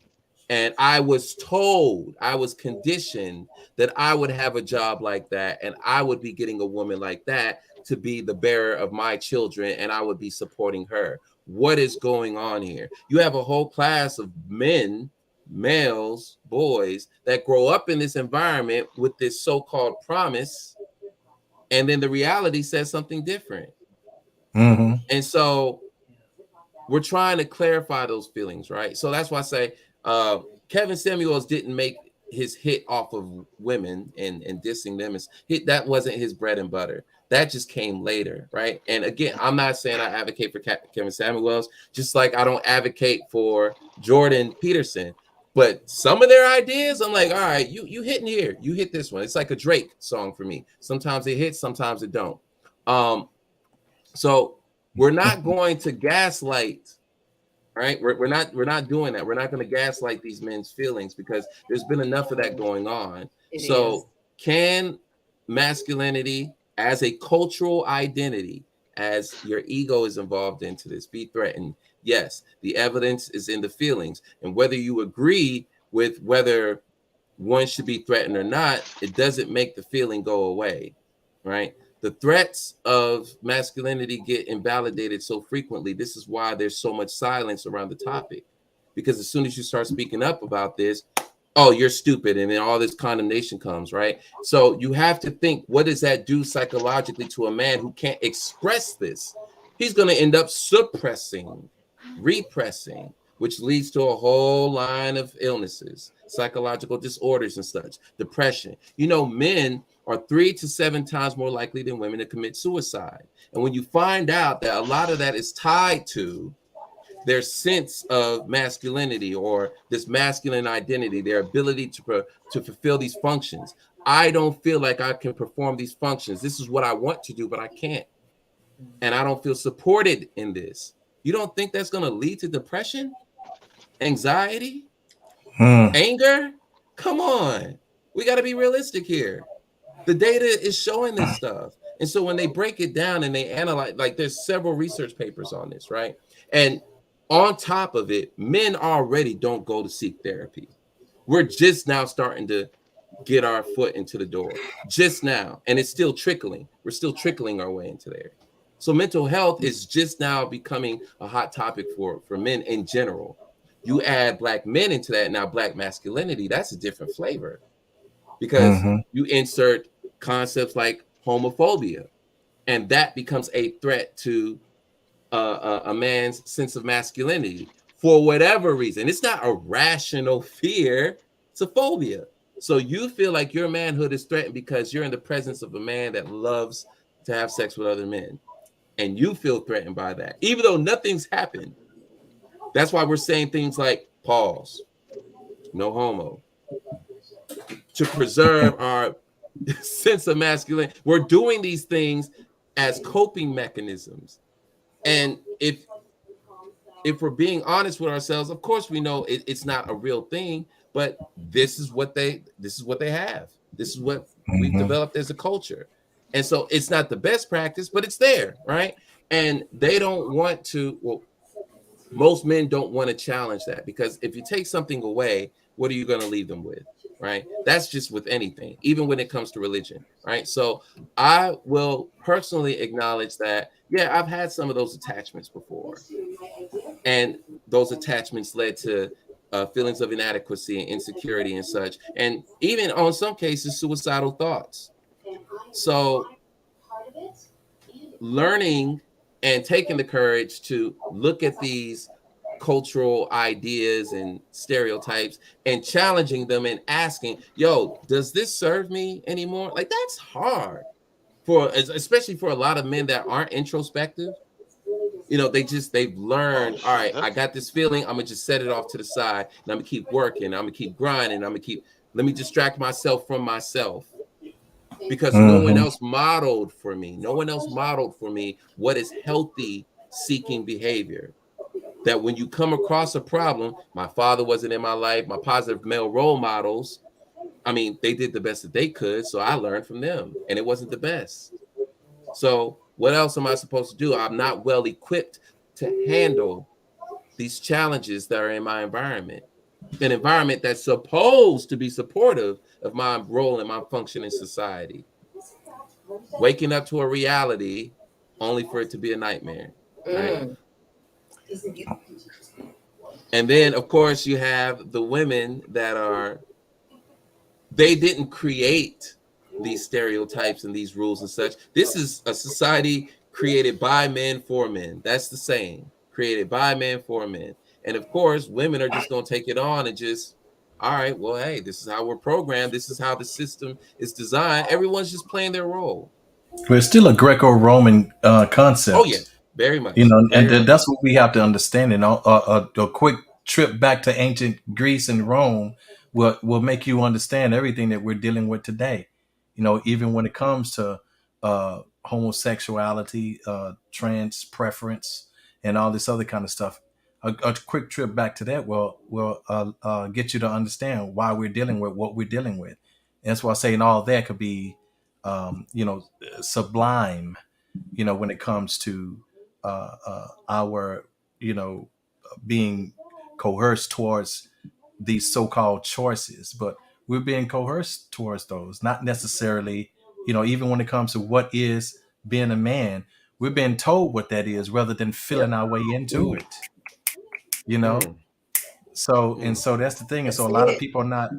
D: And I was told, I was conditioned that I would have a job like that, and I would be getting a woman like that to be the bearer of my children, and I would be supporting her. What is going on here? You have a whole class of men, males, boys that grow up in this environment with this so-called promise, and then the reality says something different. And so we're trying to clarify those feelings, right? So that's why I say Kevin Samuels didn't make his hit off of women and dissing them. That wasn't his bread and butter. That just came later, right? And again, I'm not saying I advocate for Kevin Samuels, just like I don't advocate for Jordan Peterson. But some of their ideas, I'm like, all right, you hitting here, you hit this one. It's like a Drake song for me. Sometimes it hits, sometimes it don't. So we're not going to gaslight, right? We're not doing that. We're not going to gaslight these men's feelings because there's been enough of that going on. Can masculinity as a cultural identity, as your ego is involved into this, be threatened? Yes, the evidence is in the feelings. And whether you agree with whether one should be threatened or not, it doesn't make the feeling go away, right? The threats of masculinity get invalidated so frequently. This is why there's so much silence around the topic. Because as soon as you start speaking up about this, oh, you're stupid, and then all this condemnation comes, right? So you have to think, what does that do psychologically to a man who can't express this? He's going to end up suppressing, repressing, which leads to a whole line of illnesses, psychological disorders and such, depression. You know, men are 3 to 7 times more likely than women to commit suicide. And when you find out that a lot of that is tied to their sense of masculinity or this masculine identity, their ability to fulfill these functions. I don't feel like I can perform these functions. This is what I want to do, but I can't. And I don't feel supported in this. You don't think that's going to lead to depression, anxiety, anger? Come on. We got to be realistic here. The data is showing this stuff. And so when they break it down and they analyze, like there's several research papers on this, right? And on top of it, men already don't go to seek therapy. We're just now starting to get our foot into the door, just now. And it's still trickling. We're still trickling our way into there. So mental health is just now becoming a hot topic for men in general. You add Black men into that, now Black masculinity, that's a different flavor. Because you insert concepts like homophobia, and that becomes a threat to a man's sense of masculinity for whatever reason. It's not a rational fear, it's a phobia. So you feel like your manhood is threatened because you're in the presence of a man that loves to have sex with other men, and you feel threatened by that, even though nothing's happened. That's why we're saying things like pause, no homo, to preserve our sense of masculinity. We're doing these things as coping mechanisms. And if we're being honest with ourselves, of course we know it's not a real thing, but this is what they have. This is what we've developed as a culture. And so it's not the best practice, but it's there, right? And they don't want to, well, most men don't want to challenge that, because if you take something away, what are you going to leave them with, right? That's just with anything, even when it comes to religion, right? So I will personally acknowledge that, yeah, I've had some of those attachments before. And those attachments led to feelings of inadequacy and insecurity and such. And even on some cases, suicidal thoughts. So learning and taking the courage to look at these cultural ideas and stereotypes and challenging them and asking, yo, does this serve me anymore? Like, that's hard for, especially for a lot of men that aren't introspective. You know, they've learned, all right, I got this feeling, I'm gonna just set it off to the side and I'm gonna keep working, I'm gonna keep grinding, let me distract myself from myself. Because no one else modeled for me. No one else modeled for me what is healthy seeking behavior. That when you come across a problem, my father wasn't in my life, my positive male role models, I mean, they did the best that they could, so I learned from them, and it wasn't the best. So what else am I supposed to do? I'm not well equipped to handle these challenges that are in my environment. An environment that's supposed to be supportive of my role and my function in society. Waking up to a reality only for it to be a nightmare. Right? And then, of course, you have the women that they didn't create these stereotypes and these rules and such. This is a society created by men for men. That's the saying. Created by men for men. And of course, women are just going to take it on and just, all right, well, hey, this is how we're programmed. This is how the system is designed. Everyone's just playing their role.
C: But it's still a Greco-Roman concept.
D: Oh, yeah, very much.
C: You know,
D: very
C: and
D: much.
C: that's what we have to understand. And a quick trip back to ancient Greece and Rome will make you understand everything that we're dealing with today. You know, even when it comes to homosexuality, trans preference, and all this other kind of stuff. A quick trip back to that will get you to understand why we're dealing with what we're dealing with. And that's why I'm saying all that could be, sublime. You know, when it comes to our, being coerced towards these so-called choices, but we're being coerced towards those, not necessarily, even when it comes to what is being a man, we're being told what that is rather than feeling our way into it, So that's the thing. And so a lot of people are not,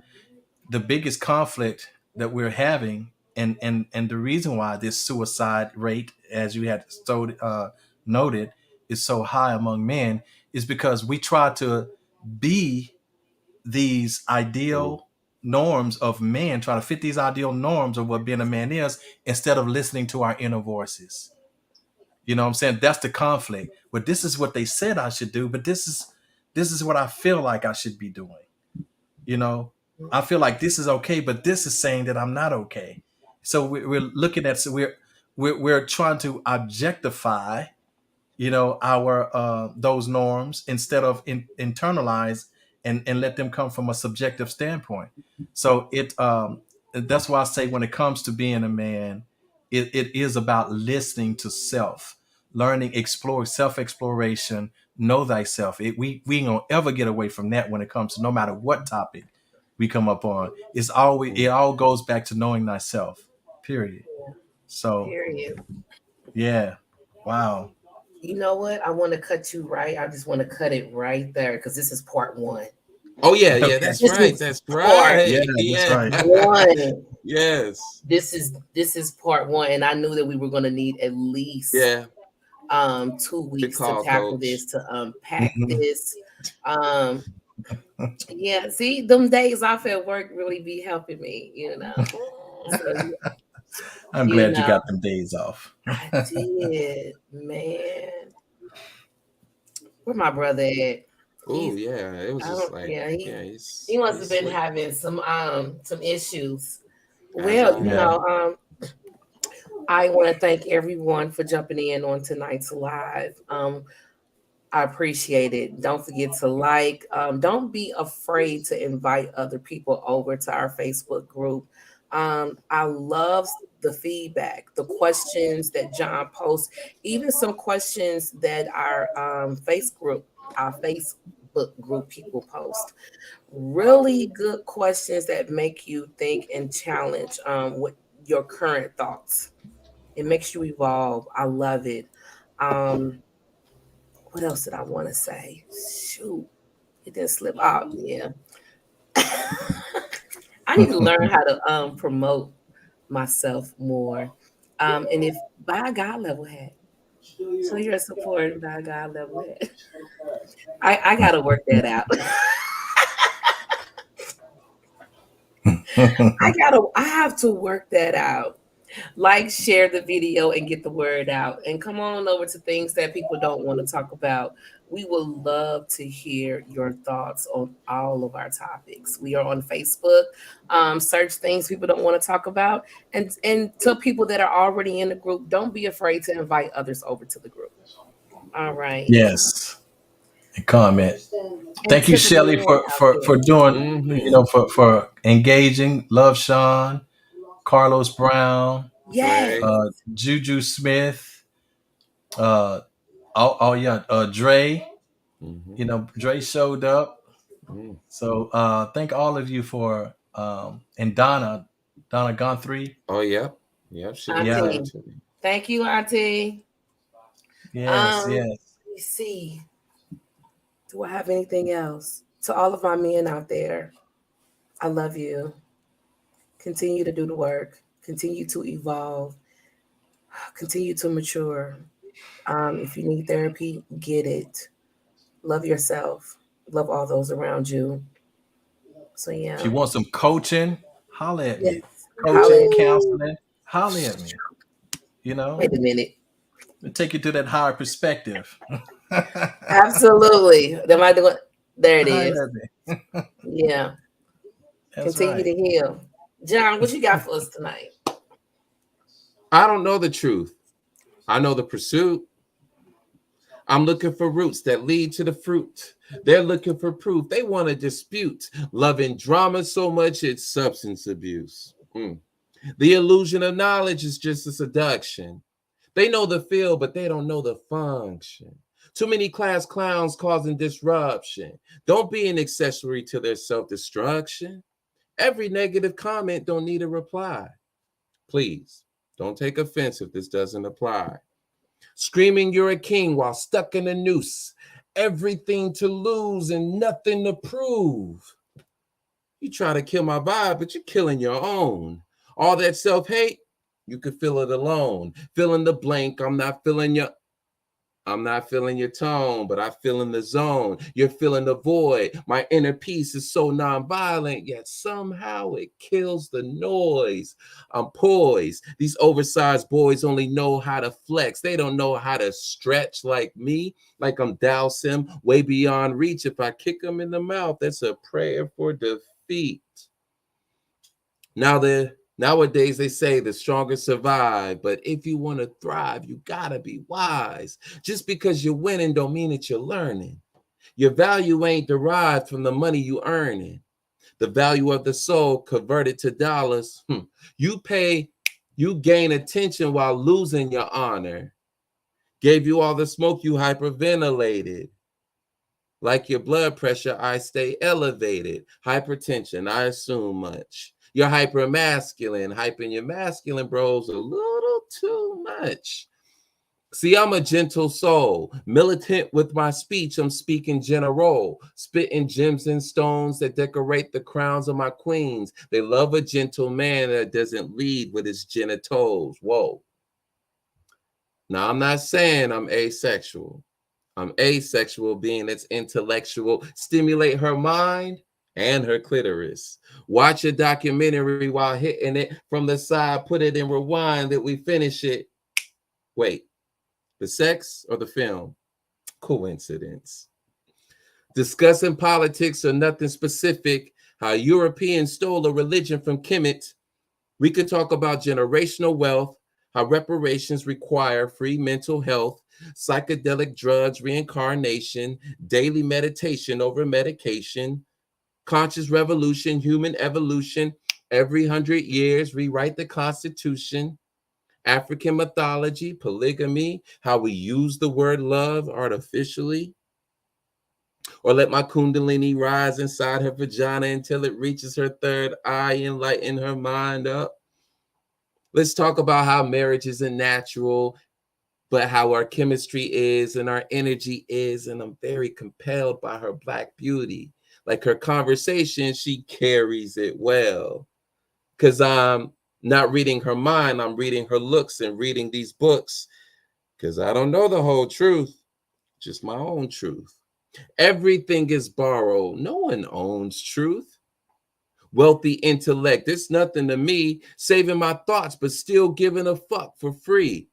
C: the biggest conflict that we're having, and the reason why this suicide rate, as you had noted, is so high among men, is because we try to be these ideal norms of men, try to fit these ideal norms of what being a man is, instead of listening to our inner voices. You know what I'm saying? That's the conflict. But this is what they said I should do, but this is what I feel like I should be doing. I feel like this is okay, but this is saying that I'm not okay. So we're looking at, so we're trying to objectify, our those norms, instead of internalize and let them come from a subjective standpoint. So that's why I say, when it comes to being a man, it is about listening to self, learning, explore, self-exploration, know thyself. We ain't gonna ever get away from that when it comes to, no matter what topic we come up on. It all goes back to knowing thyself. Period. So
B: Period.
C: yeah. Wow.
B: You know what? I want to cut you right. I just want to cut it right there because this is part one.
D: Oh yeah, that's
B: This
D: right.
B: is
D: That's right.
C: Yeah, that's right.
B: One.
D: Yes.
B: This is part one, and I knew that we were going to need at least 2 weeks
D: call,
B: to tackle
D: Coach.
B: this, to unpack this. Yeah, see, them days off at work really be helping me, So,
C: I'm glad you got them days off.
B: I did, man. Where my brother at?
D: Oh yeah, it was just like
B: he must have been having some issues. I want to thank everyone for jumping in on tonight's live. I appreciate it. Don't forget to like. Don't be afraid to invite other people over to our Facebook group. I love the feedback, the questions that John posts, even some questions that our Facebook Facebook group people post. Really good questions that make you think and challenge what your current thoughts. It makes you evolve. I love it. Um, what else did I want to say? Shoot, it didn't slip out. Yeah. I need to learn how to promote myself more. And if by a God level hat, so you're a supporter by a God level hat. I gotta work that out. I have to work that out. Like, share the video and get the word out. And come on over to things that people don't want to talk about. We would love to hear your thoughts on all of our topics. We are on Facebook. Search things people don't want to talk about. And to people that are already in the group, don't be afraid to invite others over to the group. All right.
C: Yes. And comment.
B: And
C: Thank you,
B: to the
C: Shelly,
B: men
C: for
B: out
C: for
B: there.
C: for doing, for engaging. Love Sean, Carlos Brown,
B: Yes.
C: Juju Smith, Dre. Dre showed up. So thank all of you for and Donna Gonthry.
D: Oh, yep. Yep. She
B: Auntie.
D: reached
C: Yeah.
D: out to me.
B: Thank you, Auntie.
C: Yes,
B: Let
C: yes.
B: me see. Do I have anything else? To all of my men out there, I love you. Continue to do the work. Continue to evolve. Continue to mature. If you need therapy, get it. Love yourself. Love all those around you. So yeah.
C: If you want some coaching, holler at
B: Yes.
C: me.
B: Holla
C: Coaching,
B: at me.
C: counseling, holler at me.
B: Wait a minute.
C: Take you to that higher perspective.
B: Absolutely. Am I doing? There it is.
C: Holler at me.
B: Yeah.
C: That's
B: Continue
C: right.
B: to heal. John, what you got for us tonight?
D: I don't know the truth. I know the pursuit. I'm looking for roots that lead to the fruit. They're looking for proof. They want to dispute. Loving drama so much it's substance abuse. The illusion of knowledge is just a seduction. They know the field, but they don't know the function. Too many class clowns causing disruption. Don't be an accessory to their self-destruction. Every negative comment don't need a reply. Please, don't take offense if this doesn't apply. Screaming you're a king while stuck in a noose. Everything to lose and nothing to prove. You try to kill my vibe, but you're killing your own. All that self-hate, you can feel it alone. Fill in the blank, I'm not feeling your tone, but I feel in the zone. You're feeling the void. My inner peace is so nonviolent, yet somehow it kills the noise. I'm poised. These oversized boys only know how to flex. They don't know how to stretch like me, like I'm Dalsim, way beyond reach. If I kick them in the mouth, that's a prayer for defeat. Nowadays, they say the stronger survive, but if you want to thrive, you gotta be wise. Just because you're winning don't mean that you're learning. Your value ain't derived from the money you earning. The value of the soul converted to dollars. You gain attention while losing your honor. Gave you all the smoke, you hyperventilated. Like your blood pressure, I stay elevated. Hypertension, I assume much. You're hyper masculine. Hyping your masculine bros a little too much. See, I'm a gentle soul, militant with my speech. I'm speaking general, spitting gems and stones that decorate the crowns of my queens. They love a gentle man that doesn't lead with his genitals. Whoa. Now, I'm not saying I'm asexual. I'm asexual, being that's intellectual, stimulate her mind and her clitoris. Watch a documentary while hitting it from the side, put it in rewind that we finish it. Wait, the sex or the film? Coincidence. Discussing politics or nothing specific, how Europeans stole a religion from Kemet. We could talk about generational wealth, how reparations require free mental health, psychedelic drugs, reincarnation, daily meditation over medication, conscious revolution, human evolution, every 100 years, rewrite the Constitution, African mythology, polygamy, how we use the word love artificially, Or let my kundalini rise inside her vagina until it reaches her third eye and lighten her mind up. Let's talk about how marriage isn't natural, but how our chemistry is and our energy is. And I'm very compelled by her Black beauty. Like her conversation, she carries it well. Because I'm not reading her mind, I'm reading her looks and reading these books. Because I don't know the whole truth, just my own truth. Everything is borrowed. No one owns truth. Wealthy intellect, it's nothing to me, saving my thoughts, but still giving a fuck for free.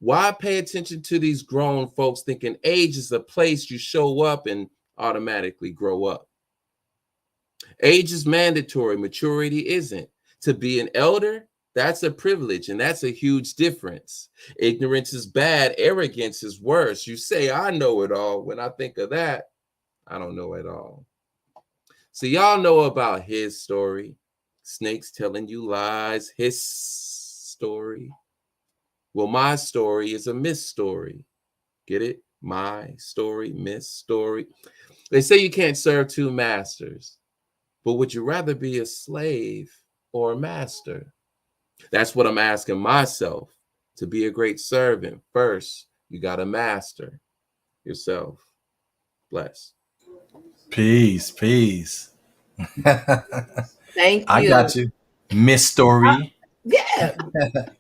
D: Why pay attention to these grown folks thinking age is a place you show up and automatically grow up? Age is mandatory, maturity isn't. To be an elder, that's a privilege, and that's a huge difference. Ignorance is bad, arrogance is worse. You say, I know it all. When I think of that, I don't know it all. So y'all know about his story. Snakes telling you lies, his story. Well, my story is a miss story. Get it? My story, miss story. They say you can't serve two masters, but would you rather be a slave or a master? That's what I'm asking myself. To be a great servant, first, you got to master yourself. Bless.
C: Peace, peace.
B: Thank you.
C: I got you. Miss Story.
B: Yeah.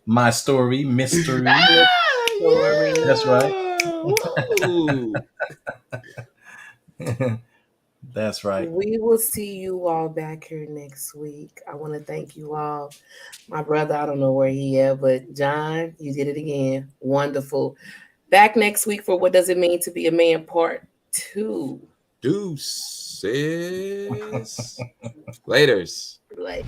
C: My story, mystery.
B: Story.
C: That's right.
D: Woo.
C: That's right.
B: We will see you all back here next week. I want to thank you all. My brother, I don't know where he is, but John, you did it again. Wonderful. Back next week for What Does It Mean to Be a Man Part 2.
D: Deuces. Laters.
B: Like